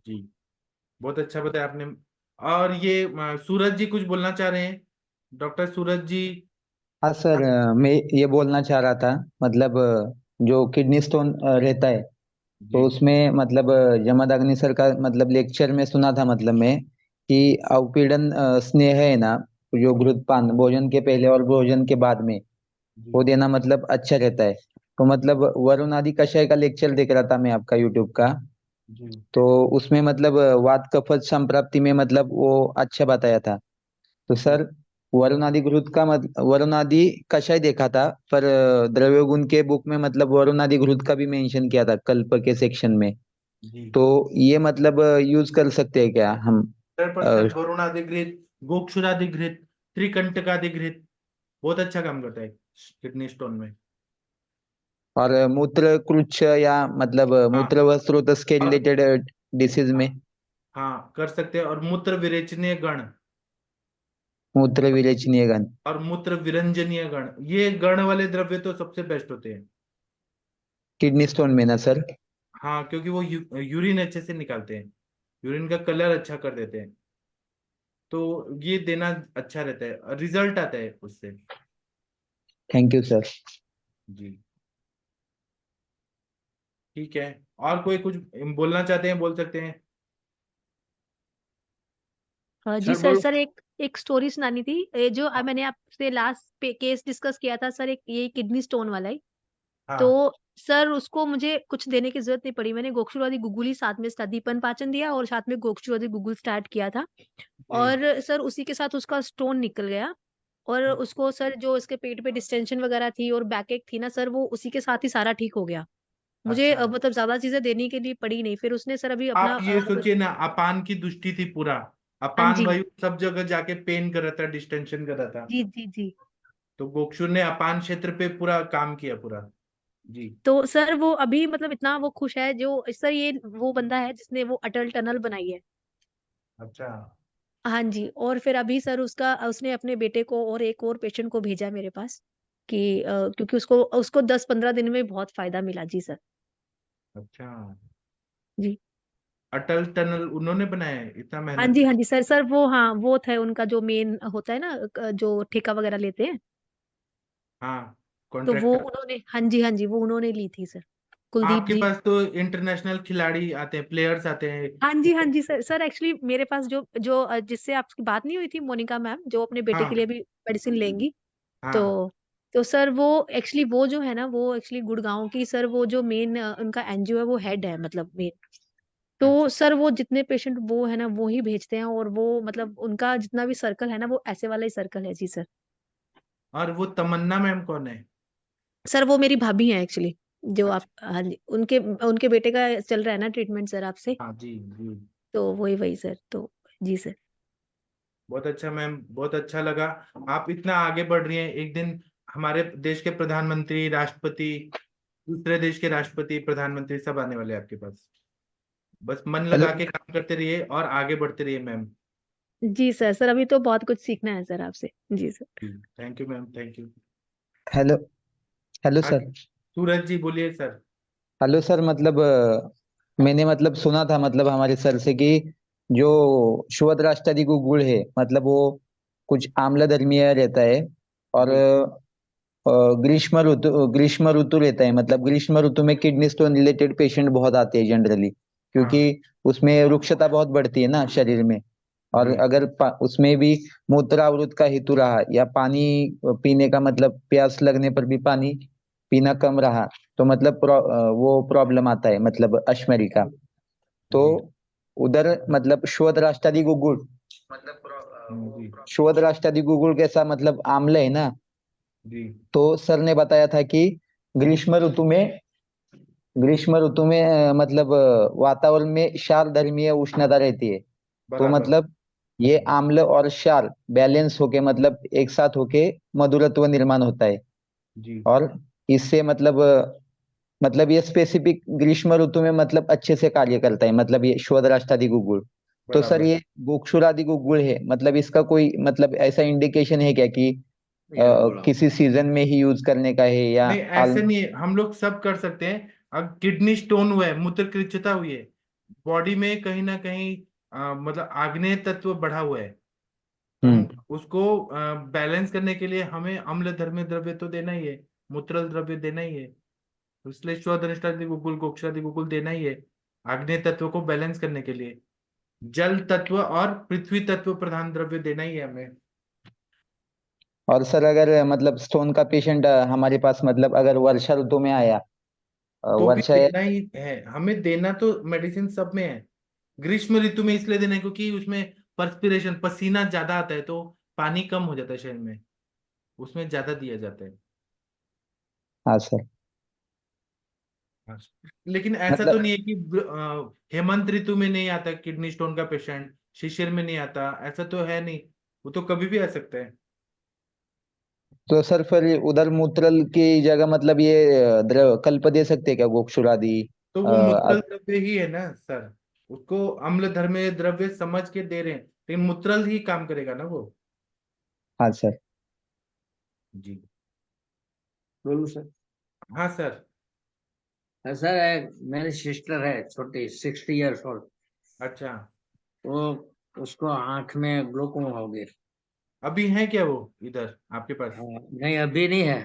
जी, बहुत अच्छा बताया आपने। और ये सूरज जी कुछ बोलना चाह रहे हैं, डॉक्टर सूरज जी। हाँ सर, मैं ये बोलना चाह रहा था, मतलब जो किडनी स्टोन रहता है, तो जी उसमें मतलब जमदाग्नि सर का मतलब लेक्चर में सुना था मतलब मैं कि अवपीड़न स्नेह है ना, जो घृतपान भोजन के पहले और भोजन के बाद में वो जी देना मतलब अच्छा रहता है। तो मतलब वरुण आदि कषाय का लेक्चर देख रहा था मैं आपका यूट्यूब का, जी तो उसमें मतलब वात कफत संप्राप्ति में मतलब वो अच्छा बताया था। तो जी सर वरुण आदि घृत का वरुण आदि कषाय देखा था, पर द्रव्य गुण के बुक में मतलब वरुण आदि घृत का भी मेंशन किया था कल्प के सेक्शन में। जी तो ये मतलब यूज कर सकते हैं क्या हम? 100% वरुणाधिकृत, गोक्षुराधिकृत, त्रिकंटकाधिकृत बहुत अच्छा काम करता है किडनी स्टोन में। और मूत्र कुच्छ या मतलब हाँ मूत्र व स्रोतस के और रिलेटेड डिसीज में हाँ कर सकते हैं। और मूत्र विरेचनीय गण मूत्र विरेचनीय गण। और मूत्र विरंजनीय गण, ये गण वाले द्रव्य तो सबसे बेस्ट होते हैं। किडनी स्टोन में ना सर? हाँ क्योंकि वो यूरिन अच्छे से निकालते हैं, यूरिन का कलर अच्छा कर देते हैं, तो ये देना अच्छा रहता है, रिजल्ट आता है उससे। Thank you sir. जी ठीक है। और कोई कुछ बोलना चाहते हैं बोल सकते हैं। जी सर सर, बोलो। एक एक स्टोरी सुनानी थी। ये जो हाँ मैंने आपसे लास्ट केस डिस्कस किया था सर, एक ये किडनी स्टोन वाला ही। तो हाँ सर उसको मुझे कुछ देने की जरूरत नहीं पड़ी। मैंने गोक्षुरादि गुगुल ही साथ में दीपन पाचन दिया और साथ में गोक्षुरादि गुगुल स्टार्ट किया था। जी और सर उसी के साथ उसका स्टोन निकल गया। और उसको सर जो इसके पेट पे डिस्टेंशन वगैरह थी और बैक एक थी ना सर, वो उसी के साथ ही सारा ठीक हो गया। मुझे अच्छा। मतलब ज्यादा चीजें देने के लिए पड़ी नहीं। फिर उसने सर अभी अपना आप ये सोचिए ना, अपान की दुष्टि थी पूरा, हाँ अपान जी, वायु सब जगह जाके पेन कर रहा था, डिस्टेंशन कर रहा था, जी जी जी। तो गोक्षुर ने अपान क्षेत्र पे पूरा काम किया पूरा। जी तो सर वो अभी मतलब इतना वो खुश है जो सर, ये वो बंदा है जिसने वो अटल टनल बनाई है। अच्छा। हाँ जी। और फिर अभी सर उसका उसने अपने बेटे को और एक और पेशेंट को भेजा मेरे पास कि क्योंकि उसको उसको 10-15 दिन में बहुत फायदा मिला। जी सर। अच्छा, जी अटल टनल उन्होंने बनाया है, इतना हाँ मेहनत जी, से। हाँ जी सर। सर वो हाँ वो थे उनका जो मेन होता है ना, जो ठेका वगैरह लेते हैं। हाँ तो वो कॉन्ट्रैक्टर। उन्होंने, हाँ जी हाँ जी, वो उन्होंने ली थी सर, कुलदीप आपके जी। पास तो इंटरनेशनल खिलाड़ी आते हैं, प्लेयर्स आते हैं। हाँ जी सर। सर एक्चुअली मेरे पास जो जो जिससे आपकी बात नहीं हुई थी, मोनिका मैम, जो अपने बेटे के हाँ लिए भी मेडिसिन लेंगी। तो हाँ तो सर वो एक्चुअली वो जो है ना, वो एक्चुअली गुड़गांव की सर, वो जो मेन उनका एनजीओ है, वो हेड है मतलब मेन। तो अच्छा। सर वो जितने पेशेंट वो है ना, वो ही भेजते हैं। और वो मतलब उनका जितना भी सर्कल है ना, वो ऐसे वाला ही सर्कल है। जी सर। और वो तमन्ना मैम कौन है? सर वो मेरी भाभी हैं एक्चुअली, जो अच्छा। आप, हाँ जी, उनके उनके बेटे का चल रहा है ना ट्रीटमेंट सर आपसे। हाँ जी जी। तो वही वही सर। तो जी सर। बहुत अच्छा मैम, बहुत अच्छा लगा। आप इतना आगे बढ़ रही हैं, एक दिन हमारे देश के प्रधानमंत्री, राष्ट्रपति, दूसरे देश के राष्ट्रपति, प्रधानमंत्री सब आने वाले हैं आपके पास। बस मन हेलो। लगा के काम करते रहिए और आगे बढ़ते रहिए मैम। जी सर। सर अभी तो बहुत कुछ सीखना है सर आपसे। जी sir. Thank you ma'am, thank you. Hello. Hello हाँ सर। सूरज जी बोलिए सर। हेलो सर, मतलब मैंने मतलब सुना था मतलब हमारे सर से कि जो शुद्ध राष्ट्रवादी को गुड़ है मतलब वो कुछ आम्ल धर्मीय रहता है। और जी ग्रीष्म ऋतु रहता है, मतलब ग्रीष्म ऋतु में किडनी स्टोन रिलेटेड पेशेंट बहुत आते हैं जनरली, क्योंकि हाँ उसमें रुक्षता बहुत बढ़ती है ना शरीर में। और जी अगर उसमें भी मूत्र अवरोध का हेतु रहा या पानी पीने का मतलब प्यास लगने पर भी पानी पीना कम रहा, तो मतलब वो प्रॉब्लम आता है मतलब अश्मरी का। तो जी उधर मतलब शुद्ध राष्ट्रवादी को गुड़ मतलब जी शुद्ध राष्ट्रवादी को गुड़ कैसा मतलब आम्ल है ना। जी तो सर ने बताया था कि ग्रीष्म ऋतु में ग्रीष्म ऋतु में मतलब वातावरण में क्षार धर्मीय उष्णता रहती है। तो बराबर। मतलब ये आम्ल और क्षार बैलेंस होके मतलब एक साथ होके मधुरत्व निर्माण होता है। जी और इससे मतलब ये स्पेसिफिक ग्रीष्म ऋतु में मतलब अच्छे से कार्य करता है मतलब ये श्वदराष्ट्रादि गुड़। तो सर बराबर। ये गोक्षुरादि गुड़ है मतलब इसका कोई मतलब ऐसा इंडिकेशन है क्या कि किसी सीजन में ही यूज करने का है या नहीं ऐसे नहीं है, हम लोग सब कर सकते हैं। अगर किडनी स्टोन हुआ है, मूत्रकृच्छता हुई है, बॉडी में कहीं ना कहीं मतलब आग्नेय तत्व बढ़ा हुआ है, तो हम हम्म। उसको बैलेंस करने के लिए हमें अम्ल धर्मी द्रव्य तो देना ही है, मूत्र द्रव्य देना ही है। इसलिए श्वदृष्टादि गुगुल गोक्षरादि गुगुल देना ही है आग्नेय तत्व को बैलेंस करने के लिए। जल तत्व और पृथ्वी तत्व प्रधान द्रव्य देना ही है हमें। और सर अगर मतलब स्टोन का पेशेंट हमारे पास मतलब अगर वर्षा ऋतु में आया, तो भी वर्षा देना ही है हमें, देना तो मेडिसिन सब में है। ग्रीष्म ऋतु में इसलिए देना है क्योंकि उसमें परस्पिरेशन पसीना ज्यादा आता है, तो पानी कम हो जाता है शरीर में, उसमें ज्यादा दिया जाता है। हाँ सर। हाँ। लेकिन ऐसा तो मतलब नहीं है कि हेमंत ऋतु में नहीं आता किडनी स्टोन का पेशेंट, शिशिर में नहीं आता, ऐसा तो है नहीं, वो तो कभी भी आ सकता है। तो सर फिर उधर मूत्रल की जगह मतलब ये द्रव कल्प दे सकते हैं क्या, गोक्षुरादि? तो वो मूत्रल द्रव्य ही है ना सर, उसको अम्ल धर्मी द्रव्य समझ के दे रहे हैं, लेकिन मूत्रल ही काम करेगा ना वो। हाँ सर। जी। बोलू सर। हाँ सर। सर मेरी सिस्टर है छोटी, 60 years old। अच्छा। वो उसको आंख में ग्लोकोमा हो गया। अभी है क्या वो इधर आपके पास? नहीं अभी नहीं है।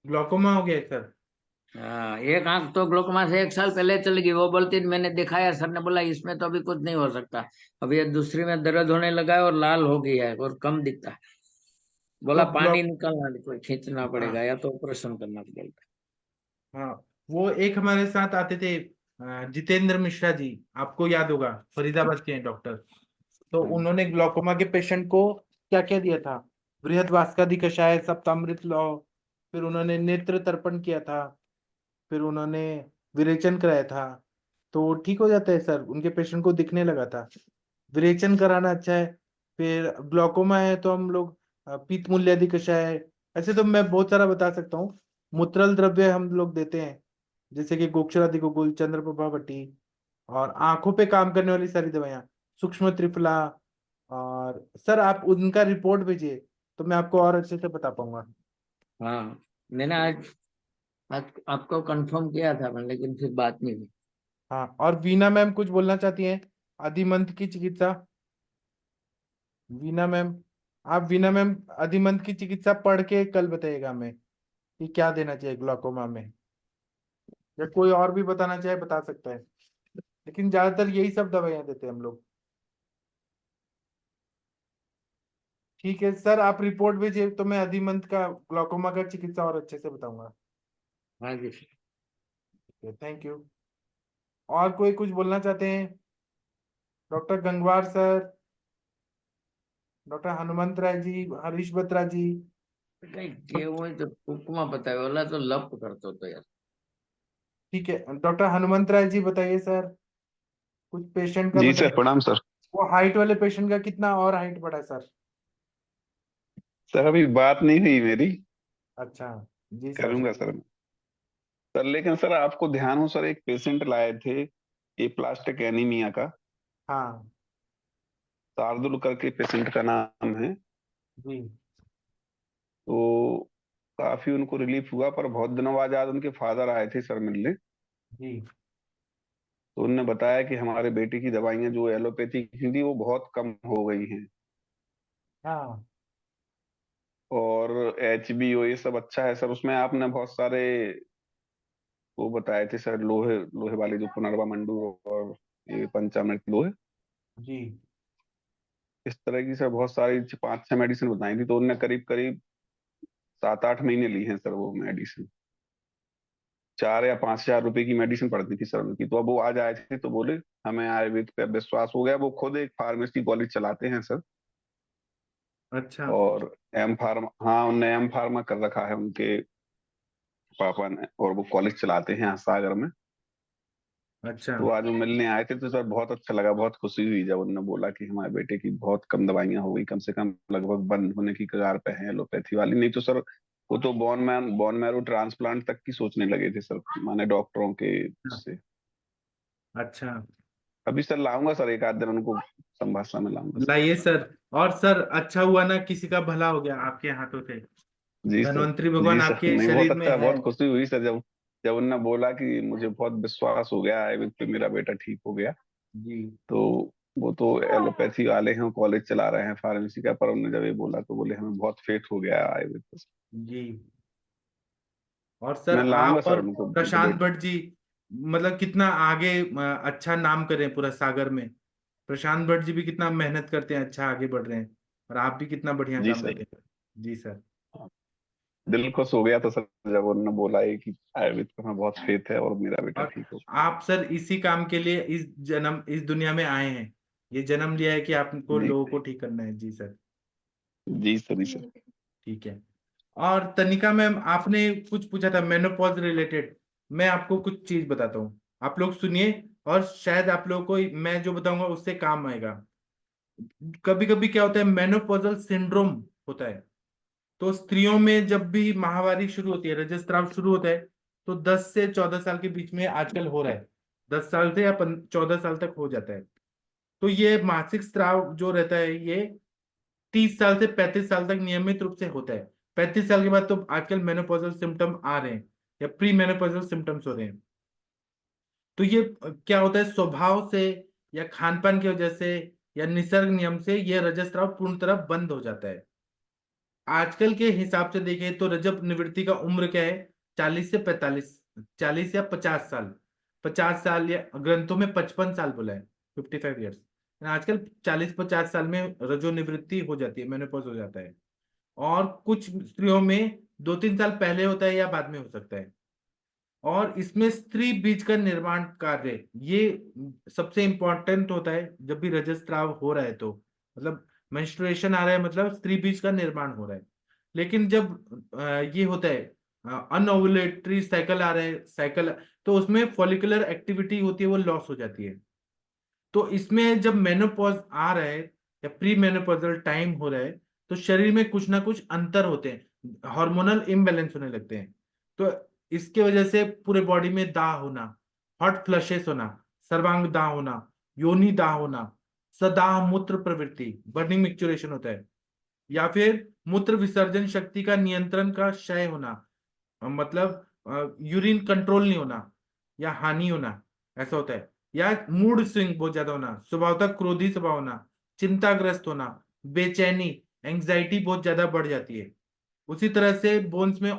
ग्लूकोमा हो गया है सर? एक आंख तो ग्लोकोमा से 1 साल पहले चली गई। वो बोलती मैंने दिखाया, सर ने बोला इसमें तो अभी कुछ नहीं हो सकता। अभी ये दूसरी में दर्द होने लगा है और लाल हो गई है और कम दिखता है। बोला तो पानी निकालना, कोई खींचना पड़ेगा हाँ या तो ऑपरेशन करना पड़ेगा। हाँ, वो एक हमारे साथ आते थे जितेंद्र मिश्रा जी, आपको याद होगा, फरीदाबाद के हैं डॉक्टर। तो उन्होंने ग्लूकोमा के पेशेंट को क्या क्या दिया था, बृहद कषाय, सप्तामृत लौ, फिर उन्होंने नेत्र तर्पण किया था, फिर उन्होंने विरेचन कराया था, तो वो ठीक हो जाता है सर, उनके पेशेंट को दिखने लगा था। विरेचन कराना अच्छा है। फिर ग्लूकोमा है तो हम लोग पीत मूल्यादि कषाय, ऐसे तो मैं बहुत सारा बता सकता हूँ। मूत्रल द्रव्य हम लोग देते हैं, जैसे कि गोक्षरादि गुगुल, चंद्रप्रभा वटी, और आंखों पे काम करने वाली सारी दवाइयाँ, सूक्ष्म त्रिफला। और सर आप उनका रिपोर्ट भेजिए तो मैं आपको और अच्छे से बता पाऊंगा। हाँ मैंने आज आपको कंफर्म किया था मैं, लेकिन फिर बात नहीं हुई। हाँ, और वीना मैम कुछ बोलना चाहती हैं, अधिमंत की चिकित्सा। वीना मैम, आप वीना मैम अधिमंत की चिकित्सा पढ़ के कल बताइएगा हमें कि क्या देना चाहिए ग्लूकोमा में, या कोई और भी बताना चाहे बता सकता है, लेकिन ज्यादातर यही सब दवाइयां देते हैं हम लोग। ठीक है सर, आप रिपोर्ट भेजिए तो मैं अधिमंत का ग्लूकोमा का चिकित्सा और अच्छे से बताऊंगा। हाँ जी। Thank you. और कोई कुछ बोलना चाहते हैं? Doctor Gangwar sir, doctor Hanumant Rai ji, Harish Batra ji. नहीं ये वो जो उपमा बताया वाला तो लप करते तो यार। ठीक है, डॉक्टर हनुमंत राय जी बताइए सर, कुछ पेशेंट का जी बताइए। सर, प्रणाम सर। वो हाइट वाले पेशेंट का कितना और हाइट बढ़ा है सर? सर अभी बात नहीं हुई मेरी, अच्छा। जी सर। करूंगा सर। सर लेकिन सर आपको ध्यान हो सर, एक पेशेंट लाए थे ये प्लास्टिक एनीमिया का, हाँ। शार्दुल करके पेशेंट का नाम है। जी। तो काफी उनको रिलीफ हुआ, पर बहुत दिनों बाद आज उनके फादर आए थे सर मिलने। जी। तो उनने बताया कि हमारे बेटे की दवाइयां जो एलोपैथी की थी वो बहुत कम हो गई हैं, हाँ। और HBO ये सब अच्छा है सर। उसमें आपने बहुत सारे वो बताए थे सर, लोहे लोहे वाले जो पुनर्वा मंडू और ये पंचामृत लोहे, जी। इस तरह की सर बहुत सारी 5-6 मेडिसिन बताई थी। तो उनने करीब करीब 7-8 महीने ली हैं सर वो मेडिसिन। 4 या 5 हजार रुपए की मेडिसिन पड़ती थी सर उनकी। तो अब वो आज आए थे तो बोले हमें आयुर्वेद पे विश्वास हो गया। वो खुद एक फार्मेसी कॉलेज चलाते हैं सर, अच्छा। और एम फार्मा, हाँ उनने एम फार्मा कर रखा है उनके पापा ने, और वो कॉलेज चलाते हैं यहाँ सागर में। अच्छा। तो आज वो मिलने आए थे तो सर बहुत अच्छा लगा, बहुत खुशी हुई जब उन्होंने बोला कि हमारे बेटे की बहुत कम दवाइयां हो गई, कम से कम लगभग बंद होने की कगार पे है एलोपैथी वाली। नहीं तो सर वो तो बोन मैरो ट्रांसप्लांट तक की सोचने लगे थे सर, माने डॉक्टरों के से। अच्छा। अभी सर लाऊंगा सर, एक आध दिन उनको संभाषा में लाऊंगा सर। लाइए सर। और सर अच्छा हुआ ना, किसी का भला हो गया आपके हाथों से, जी सर। धन्वंतरी जी भगवान सर, आपके नहीं बहुत शरीर में अच्छा, है। बहुत खुशी हुई सर जब जब उन्होंने बोला कि मुझे बहुत विश्वास हो गया आयुर्वेद पे, मेरा बेटा ठीक हो गया। जी। तो वो तो एलोपैथी वाले हैं, कॉलेज चला रहे हैं फार्मेसी का, पर उन्होंने जब ये बोला तो बोले हमें बहुत फेथ हो गया आयुर्वेद पे। जी। और सर मैं लाऊंगा आप सर और उनको प्रशांत डिबेट। भट्ट जी मतलब कितना आगे अच्छा नाम करें पूरा सागर में। प्रशांत भट्ट जी भी कितना मेहनत करते हैं, अच्छा आगे बढ़ रहे हैं, और आप भी कितना बढ़िया जी काम सर। करते हैं। जी सर। दिल खुश हो गया था सर जब उन्होंने बोला है कि आयुर्वेद का हमें बहुत फेथ है और मेरा बेटा और ठीक हो। आप सर इसी काम के लिए इस दुनिया में आए हैं, ये जन्म लिया है कि आपको जी लोगों को ठीक करना है। जी सर। जी सर, जी सर। ठीक है। और तनिका मैम, आपने कुछ पूछा था मेनोपॉज रिलेटेड, मैं आपको कुछ चीज बताता हूँ, आप लोग सुनिए, और शायद आप लोगों को मैं जो बताऊंगा उससे काम आएगा। कभी कभी क्या होता है, मेनोपॉजल सिंड्रोम होता है। तो स्त्रियों में जब भी माहवारी शुरू होती है, रजस्राव शुरू होता है, तो 10 से 14 साल के बीच में आजकल हो रहा है, 10 साल से या 14 साल तक हो जाता है। तो ये मासिक स्राव जो रहता है ये 30 साल से 35 साल तक नियमित रूप से होता है। 35 साल के बाद तो आजकल मेनोपॉजल सिम्टम आ रहे हैं या प्री मेनोपॉजल सिम्टम्स हो रहे हैं। तो ये क्या होता है, स्वभाव से या खान पान की वजह से या निसर्ग नियम से ये रजस्राव पूर्ण तरह बंद हो जाता है। आजकल के हिसाब से देखें तो रजब निवृत्ति का उम्र क्या है, 40 से 45, 40 या 50 साल। 50 साल, या ग्रंथों में 55 साल बोला है, 55 ईयर्स। आजकल 40-50 साल में रजो निवृत्ति हो जाती है, मेनोपॉज हो जाता है। और कुछ स्त्रियों में 2-3 साल पहले होता है या बाद में हो सकता है। और इसमें स्त्री बीज का निर्माण कार्य ये सबसे इंपॉर्टेंट होता है। जब भी रजस्राव हो रहा है तो मतलब मेंस्ट्रुएशन आ रहा है, मतलब स्त्री बीज का निर्माण हो रहा है। लेकिन जब ये होता है अनओव्युलेटरी साइकिल आ रहा है, साइकिल, तो उसमें फॉलिकुलर एक्टिविटी होती है, वो लॉस हो जाती है। तो इसमें जब मेनोपॉज आ रहा है या प्री मेनोपॉजल टाइम हो रहा है, तो शरीर में कुछ ना कुछ अंतर होते हैं, हार्मोनल इम्बैलेंस होने लगते हैं। तो इसके वजह से पूरे बॉडी में दाह होना, हॉट फ्लशेस होना, सर्वांग दाह होना, योनि दाह होना, सदाह मूत्र प्रवृत्ति, बर्निंग मिक्चुरेशन होता है, या फिर मूत्र विसर्जन शक्ति का नियंत्रण का क्षय होना, मतलब यूरिन कंट्रोल नहीं होना या हानि होना, ऐसा होता है। या मूड स्विंग बहुत ज्यादा होना, स्वभावतः क्रोधी स्वभाव होना, चिंताग्रस्त होना, बेचैनी, एंग्जाइटी बहुत ज्यादा बढ़ जाती है। उसी तरह से बोन्स में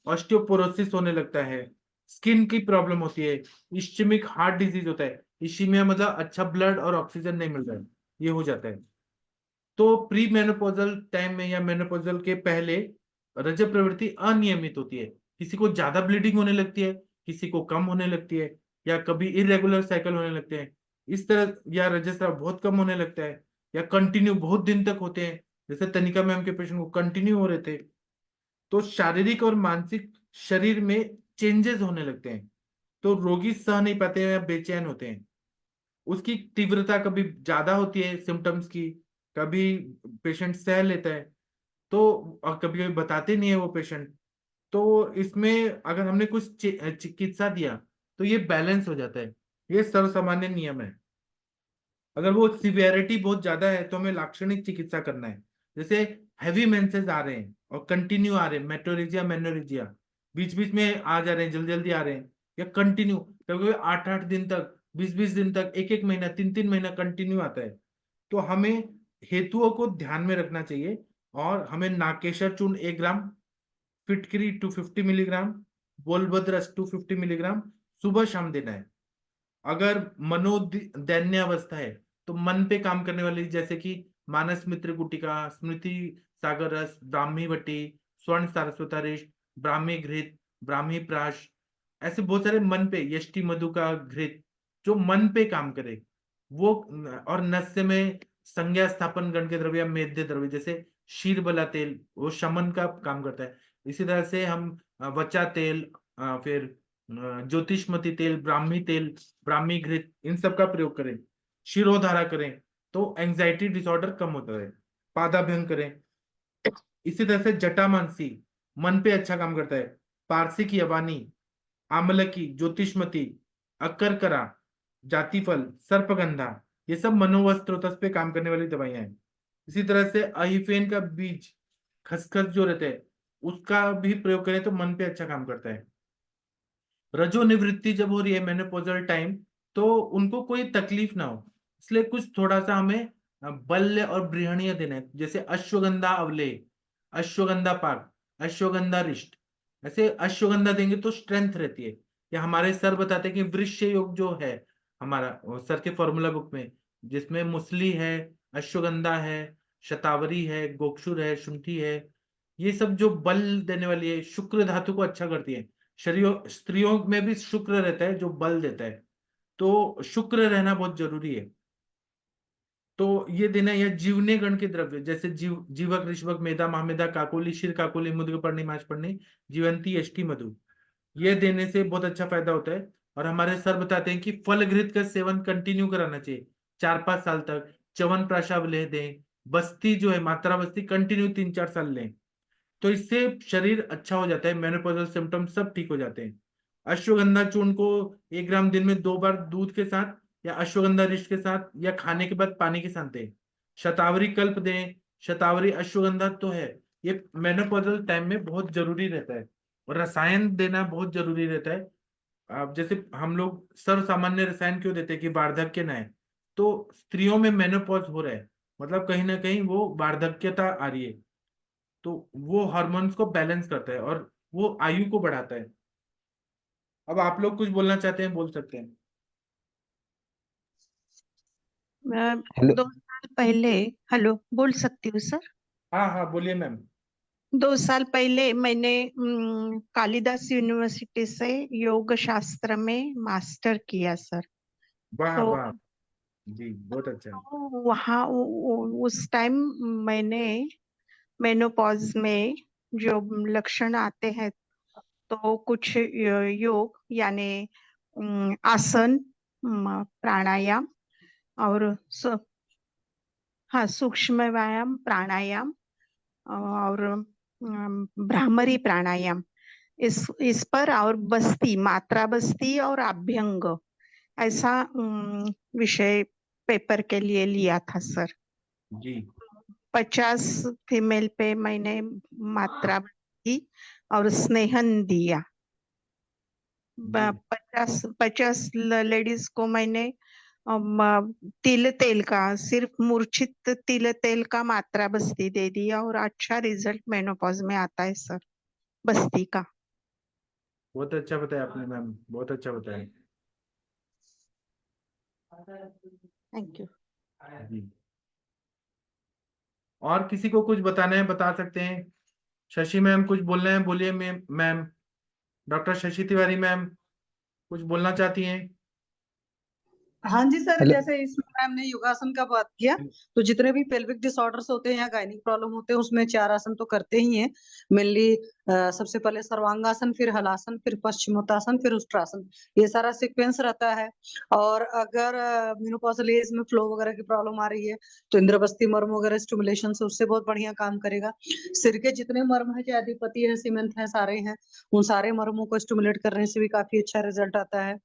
ऑस्टियोपोरोसिस होने लगता है, स्किन की प्रॉब्लम होती है, इश्चेमिक हार्ट डिजीज होता है, इश्चीमिया मतलब अच्छा ब्लड और ऑक्सीजन नहीं मिल रहा है, ये हो जाता है। तो प्री मेनोपॉजल टाइम में या मेनोपॉजल के पहले रजब प्रवृत्ति अनियमित होती है, किसी को ज्यादा ब्लीडिंग होने लगती है, किसी को कम होने लगती है, या कभी इरेगुलर साइकिल होने लगते हैं इस तरह, या रजस्राव बहुत कम होने लगता है, या कंटिन्यू बहुत दिन तक होते हैं, जैसे तनिका मैम के पेशेंट को कंटिन्यू हो रहे थे। तो शारीरिक और मानसिक शरीर में चेंजेस होने लगते हैं, तो रोगी सह नहीं पाते हैं या बेचैन होते हैं। उसकी तीव्रता कभी ज्यादा होती है सिम्टम्स की, कभी पेशेंट सह लेता है, तो और कभी कभी बताते नहीं है वो पेशेंट। तो इसमें अगर हमने कुछ चिकित्सा दिया तो ये बैलेंस हो जाता है, ये सर्वसामान्य नियम है। अगर वो सिवियरिटी बहुत ज्यादा है तो हमें लाक्षणिक चिकित्सा करना है। जैसे हैवी मेंसेस आ रहे हैं और कंटिन्यू आ रहे हैं, मेट्रोरेजिया मेनोरेजिया बीच बीच में आ जा रहे हैं, जल्दी जल्दी आ रहे हैं, या कंटिन्यू कभी 8-8 दिन तक, 20-20 दिन तक, 1-1 महीना, 3-3 महीना कंटिन्यू आता है, तो हमें हेतुओं को ध्यान में रखना चाहिए। और हमें नाकेशर चूर्ण 1 ग्राम, फिटकरी 250 मिलीग्राम, बोलभद्रस 250 मिलीग्राम सुबह शाम देना है। अगर मनोदैन्य अवस्था है तो मन पे काम करने वाली, जैसे कि मानस मित्र गुटिका, स्मृति सागर रस, ब्राह्मी बटी, स्वर्ण सारस्वतारिष्ट, ब्राह्मी घृत, ब्राह्मी प्राश, ऐसे बहुत सारे मन पे, यष्टि मधु का घृत, जो मन पे काम करे वो। और नस्य में संज्ञा स्थापन गण के द्रव्य या मेद्य द्रव्य, जैसे शीरबला तेल, वो शमन का काम करता है। इसी तरह से हम वचा तेल, फिर ज्योतिषमती तेल, ब्राह्मी तेल, ब्राह्मी घृत, इन सब का प्रयोग करें। शिरोधारा करें तो एंजाइटी डिसऑर्डर कम होता है। पादाभ्यंग करें। इसी तरह से जटामानसी मन पे अच्छा काम करता है। पारसी की अवानी, आमलकी, ज्योतिषमती, अकरकरा, जातिफल, सर्पगंधा, ये सब मनोवस्त्रोतस पे काम करने वाली दवाइयां हैं। इसी तरह से अहिफेन का बीज, खसखस जो रहता है, उसका भी प्रयोग करें तो मन पे अच्छा काम करता है। रजो निवृत्ति जब हो रही है मेनोपॉजल टाइम, तो उनको कोई तकलीफ ना हो, इसलिए कुछ थोड़ा सा हमें बल्य और बृहणीय देना है, जैसे अश्वगंधा अवलेह, अश्वगंधा पाक, अश्वगंधा रिष्ट, ऐसे अश्वगंधा देंगे तो स्ट्रेंथ रहती है। या हमारे सर बताते हैं कि वृक्ष योग जो है हमारा सर के फॉर्मूला बुक में, जिसमें मुसली है, अश्वगंधा है, शतावरी है, गोक्षुर है, शुंठी है, ये सब जो बल देने वाली है, शुक्र धातु को अच्छा करती है। शरीर स्त्रियों में भी शुक्र रहता है जो बल देता है, तो शुक्र रहना बहुत जरूरी है। तो ये देना, या जीवने गण के द्रव्य जैसे जीवक, ऋषभक, मेधा, महामेधा, काकोली, शिर काकोली, मुद्गपर्णी, माछपर्णी, जीवंती, यष्टि, मधु, ये देने से बहुत अच्छा फायदा होता है। और हमारे सर बताते हैं कि फल घृत का सेवन कंटिन्यू कराना चाहिए 4-5 साल तक। च्यवन प्राशाव लेह दें, बस्ती जो है मात्रा बस्ती कंटिन्यू 3-4 साल लें, तो इससे शरीर अच्छा हो जाता है, मेनोपॉजल सिम्टम सब ठीक हो जाते हैं। अश्वगंधा चूर्ण को 1 ग्राम दिन में 2 बार दूध के साथ या अश्वगंधा रिष्ट के साथ या खाने के बाद पानी के साथ दें। शतावरी कल्प दें। शतावरी अश्वगंधा तो है, ये मेनोपॉजल टाइम में बहुत जरूरी रहता है। और रसायन देना बहुत जरूरी रहता है। अब जैसे हम लोग सर्व सामान्य रसायन क्यों देते हैं कि वार्धक्य न है, तो स्त्रियों में मेनोपॉज हो रहा है, मतलब कहीं ना कहीं वो वार्धक्यता आ रही है, तो वो हार्मोन्स को बैलेंस करता है और वो आयु को बढ़ाता है। अब आप लोग कुछ बोलना चाहते हैं, बोल सकते हैं। हेलो 2 साल पहले, हेलो, बोल सकती हूँ सर? हाँ हाँ बोलिए मैम। 2 साल पहले मैंने कालिदास यूनिवर्सिटी से योग शास्त्र में मास्टर किया सर। वाह तो वाह, जी बहुत अच्छा है। वहाँ उस टाइम मैंने मेनोपॉज में जो लक्षण आते हैं, तो कुछ योग यानी आसन, प्राणायाम और हाँ, सूक्ष्म व्यायाम, प्राणायाम और भ्रामरी प्राणायाम, इस पर, और बस्ती, मात्रा बस्ती और अभ्यंग, ऐसा विषय पेपर के लिए लिया था सर। जी 50 फीमेल पे मैंने मात्रा बस्ती और स्नेहन दिया। जी 50 लेडीज को मैंने तिल तेल का, सिर्फ मूर्छित तिल तेल का मात्रा बस्ती दे दिया और अच्छा रिजल्ट मेनोपॉज में आता है सर, बस्ती का। बहुत अच्छा बताया आपने मैम, बहुत अच्छा बताया। Thank you. जी और किसी को कुछ बताना है बता सकते हैं। शशि मैम कुछ बोलना है, बोलिए ma'am. Doctor Shashi Tiwari ma'am कुछ बोलना चाहती हैं। हाँ जी सर, हेलो जैसे इसमें मैम ने योगासन का बात किया, तो जितने भी पेल्विक डिसऑर्डर्स होते हैं या गायनिक प्रॉब्लम होते हैं उसमें 4 आसन तो करते ही हैं मेनली। सबसे पहले सर्वांगासन, फिर हलासन, फिर पश्चिमोत्तासन, फिर उष्ट्रासन, ये सारा सीक्वेंस रहता है। और अगर मेनोपॉजल एज में फ्लो वगैरह की प्रॉब्लम आ रही है तो इंद्रबस्ती मर्म वगैरह स्टिमुलेशन से उससे बहुत बढ़िया काम करेगा। सिर के जितने मर्म है, चाहे अधिपति है, सीमेंट है, सारे हैं, उन सारे मर्मों को स्टिमुलेट करने से भी काफी अच्छा रिजल्ट आता है।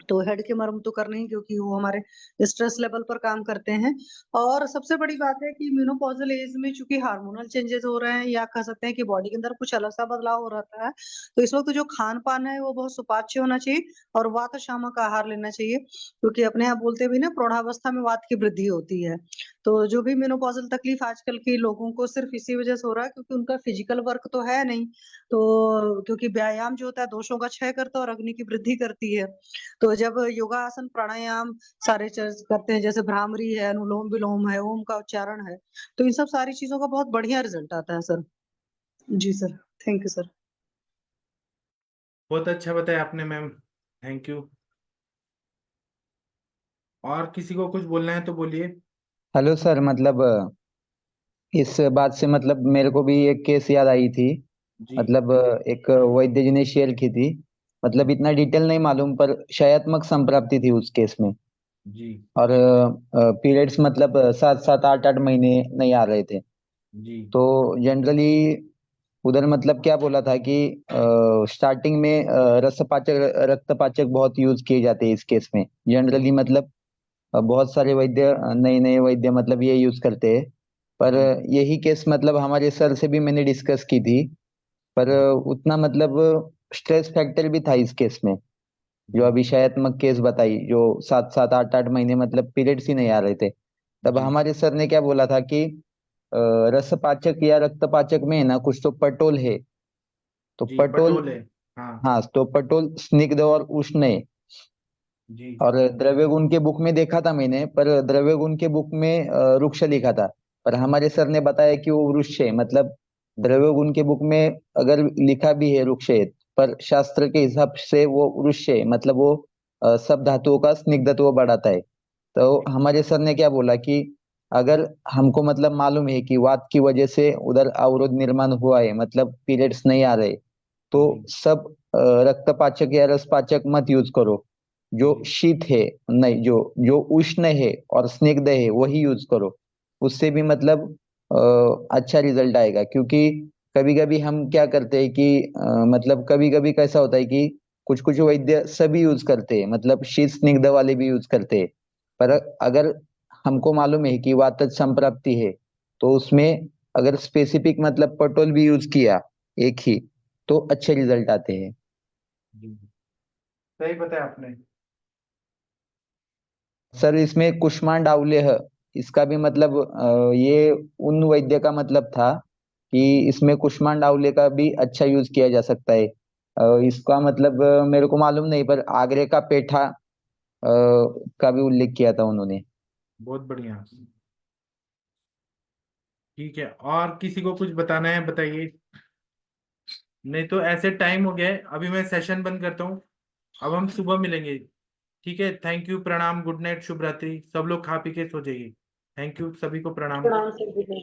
तो हेड के मर्म तो करने ही, क्योंकि वो हमारे स्ट्रेस लेवल पर काम करते हैं। और सबसे बड़ी बात है कि मेनोपॉजल एज में चूंकि हार्मोनल चेंजेस हो रहे हैं, या कह सकते हैं कि बॉडी के अंदर कुछ अलग सा बदलाव हो रहा है, तो इस वक्त जो खान पान है वो बहुत सुपाच्य होना चाहिए और वात शामक आहार लेना चाहिए, क्योंकि अपने आप बोलते भी ना, प्रौढ़ावस्था में वात की वृद्धि होती है। तो जो भी मेनोपॉजल तकलीफ आजकल के लोगों को सिर्फ इसी वजह से हो रहा है क्योंकि उनका फिजिकल वर्क तो है नहीं। तो क्योंकि व्यायाम जो होता है दोषों का क्षय करता है और अग्नि की वृद्धि करती है। तो जब योगासन, प्राणायाम सारे चर्च करते हैं, जैसे भ्रामरी है, अनुलोम विलोम है, ओम का उच्चारण है, तो इन सब सारी चीजों का बहुत बढ़िया रिजल्ट आता है सर। जी सर, थैंक यू सर। बहुत अच्छा बताया आपने मैम, थैंक यू। और किसी को कुछ बोलना है तो बोलिए। हेलो सर, मतलब इस बात से मतलब मेरे को भी एक केस याद आई थी। जी मतलब एक वैद्य जी ने शेयर की थी। मतलब इतना डिटेल नहीं मालूम, पर क्षयात्मक संप्राप्ति थी उस केस में। जी और पीरियड्स मतलब 7-7 8-8 महीने नहीं आ रहे थे। जी तो जनरली उधर मतलब क्या बोला था कि स्टार्टिंग में रसपाचक, रक्तपाचक बहुत यूज किए जाते हैं इस केस में जनरली। मतलब बहुत सारे वैद्य, नए नए वैद्य मतलब ये यूज करते हैं। पर जी यही केस मतलब हमारे सर से भी मैंने डिस्कस की थी। पर उतना मतलब स्ट्रेस फैक्टर भी था इस केस में। जो जी अभिषयात्मक केस बताई, जो 7-7 8-8 महीने मतलब पीरियड्स ही नहीं आ रहे थे, तब जी हमारे सर ने क्या बोला था कि रसपाचक या रक्तपाचक में है ना कुछ तो पटोल है, तो जी पटोल, पटोल है। हाँ हाँ तो पटोल स्निग्ध और उष्ण है। जी और द्रव्य गुण के बुक में देखा था मैंने, पर द्रव्य गुण के बुक में रुक्ष लिखा था, पर हमारे सर ने बताया कि वो वृक्ष है। मतलब द्रव्य गुण के बुक में अगर लिखा भी है रुक्ष है, पर शास्त्र के हिसाब से वो वृक्ष है, मतलब वो सब धातुओं का स्निग्धत्व बढ़ाता है। तो हमारे सर ने क्या बोला कि अगर हमको मतलब मालूम है कि वात की वजह से उधर अवरोध निर्माण हुआ है, मतलब पीरियड्स नहीं आ रहे, तो जी सब रक्तपाचक या रसपाचक मत यूज करो। जो जी शीत है, नहीं, जो जो उष्ण है और स्निग्ध है वही यूज करो। उससे भी मतलब अच्छा रिजल्ट आएगा। क्योंकि कभी कभी हम क्या करते हैं कि मतलब कभी कभी कैसा होता है कि कुछ कुछ वैद्य सभी यूज करते हैं, मतलब शीत स्निग्ध वाले भी यूज करते हैं। पर अगर हमको मालूम है कि वातज संप्राप्ति है, तो उसमें अगर स्पेसिफिक मतलब पटोल भी यूज किया एक ही, तो अच्छे रिजल्ट आते हैं। जी सही बताया आपने। सर इसमें कुष्मांड अवलेह, इसका भी मतलब ये उन वैद्य का मतलब था कि इसमें कुष्मांड अवलेह का भी अच्छा यूज किया जा सकता है। इसका मतलब मेरे को मालूम नहीं, पर आगरे का पेठा का भी उल्लेख किया था उन्होंने। बहुत बढ़िया। ठीक है, और किसी को कुछ बताना है बताइए, नहीं तो ऐसे टाइम हो गया है, अभी मैं सेशन बंद करता हूँ। अब हम सुबह मिलेंगे। ठीक है, थैंक यू, प्रणाम, गुड नाइट, शुभ रात्रि। सब लोग खा पी के सो जाइए। थैंक यू, सभी को प्रणाम। प्रणाम सर।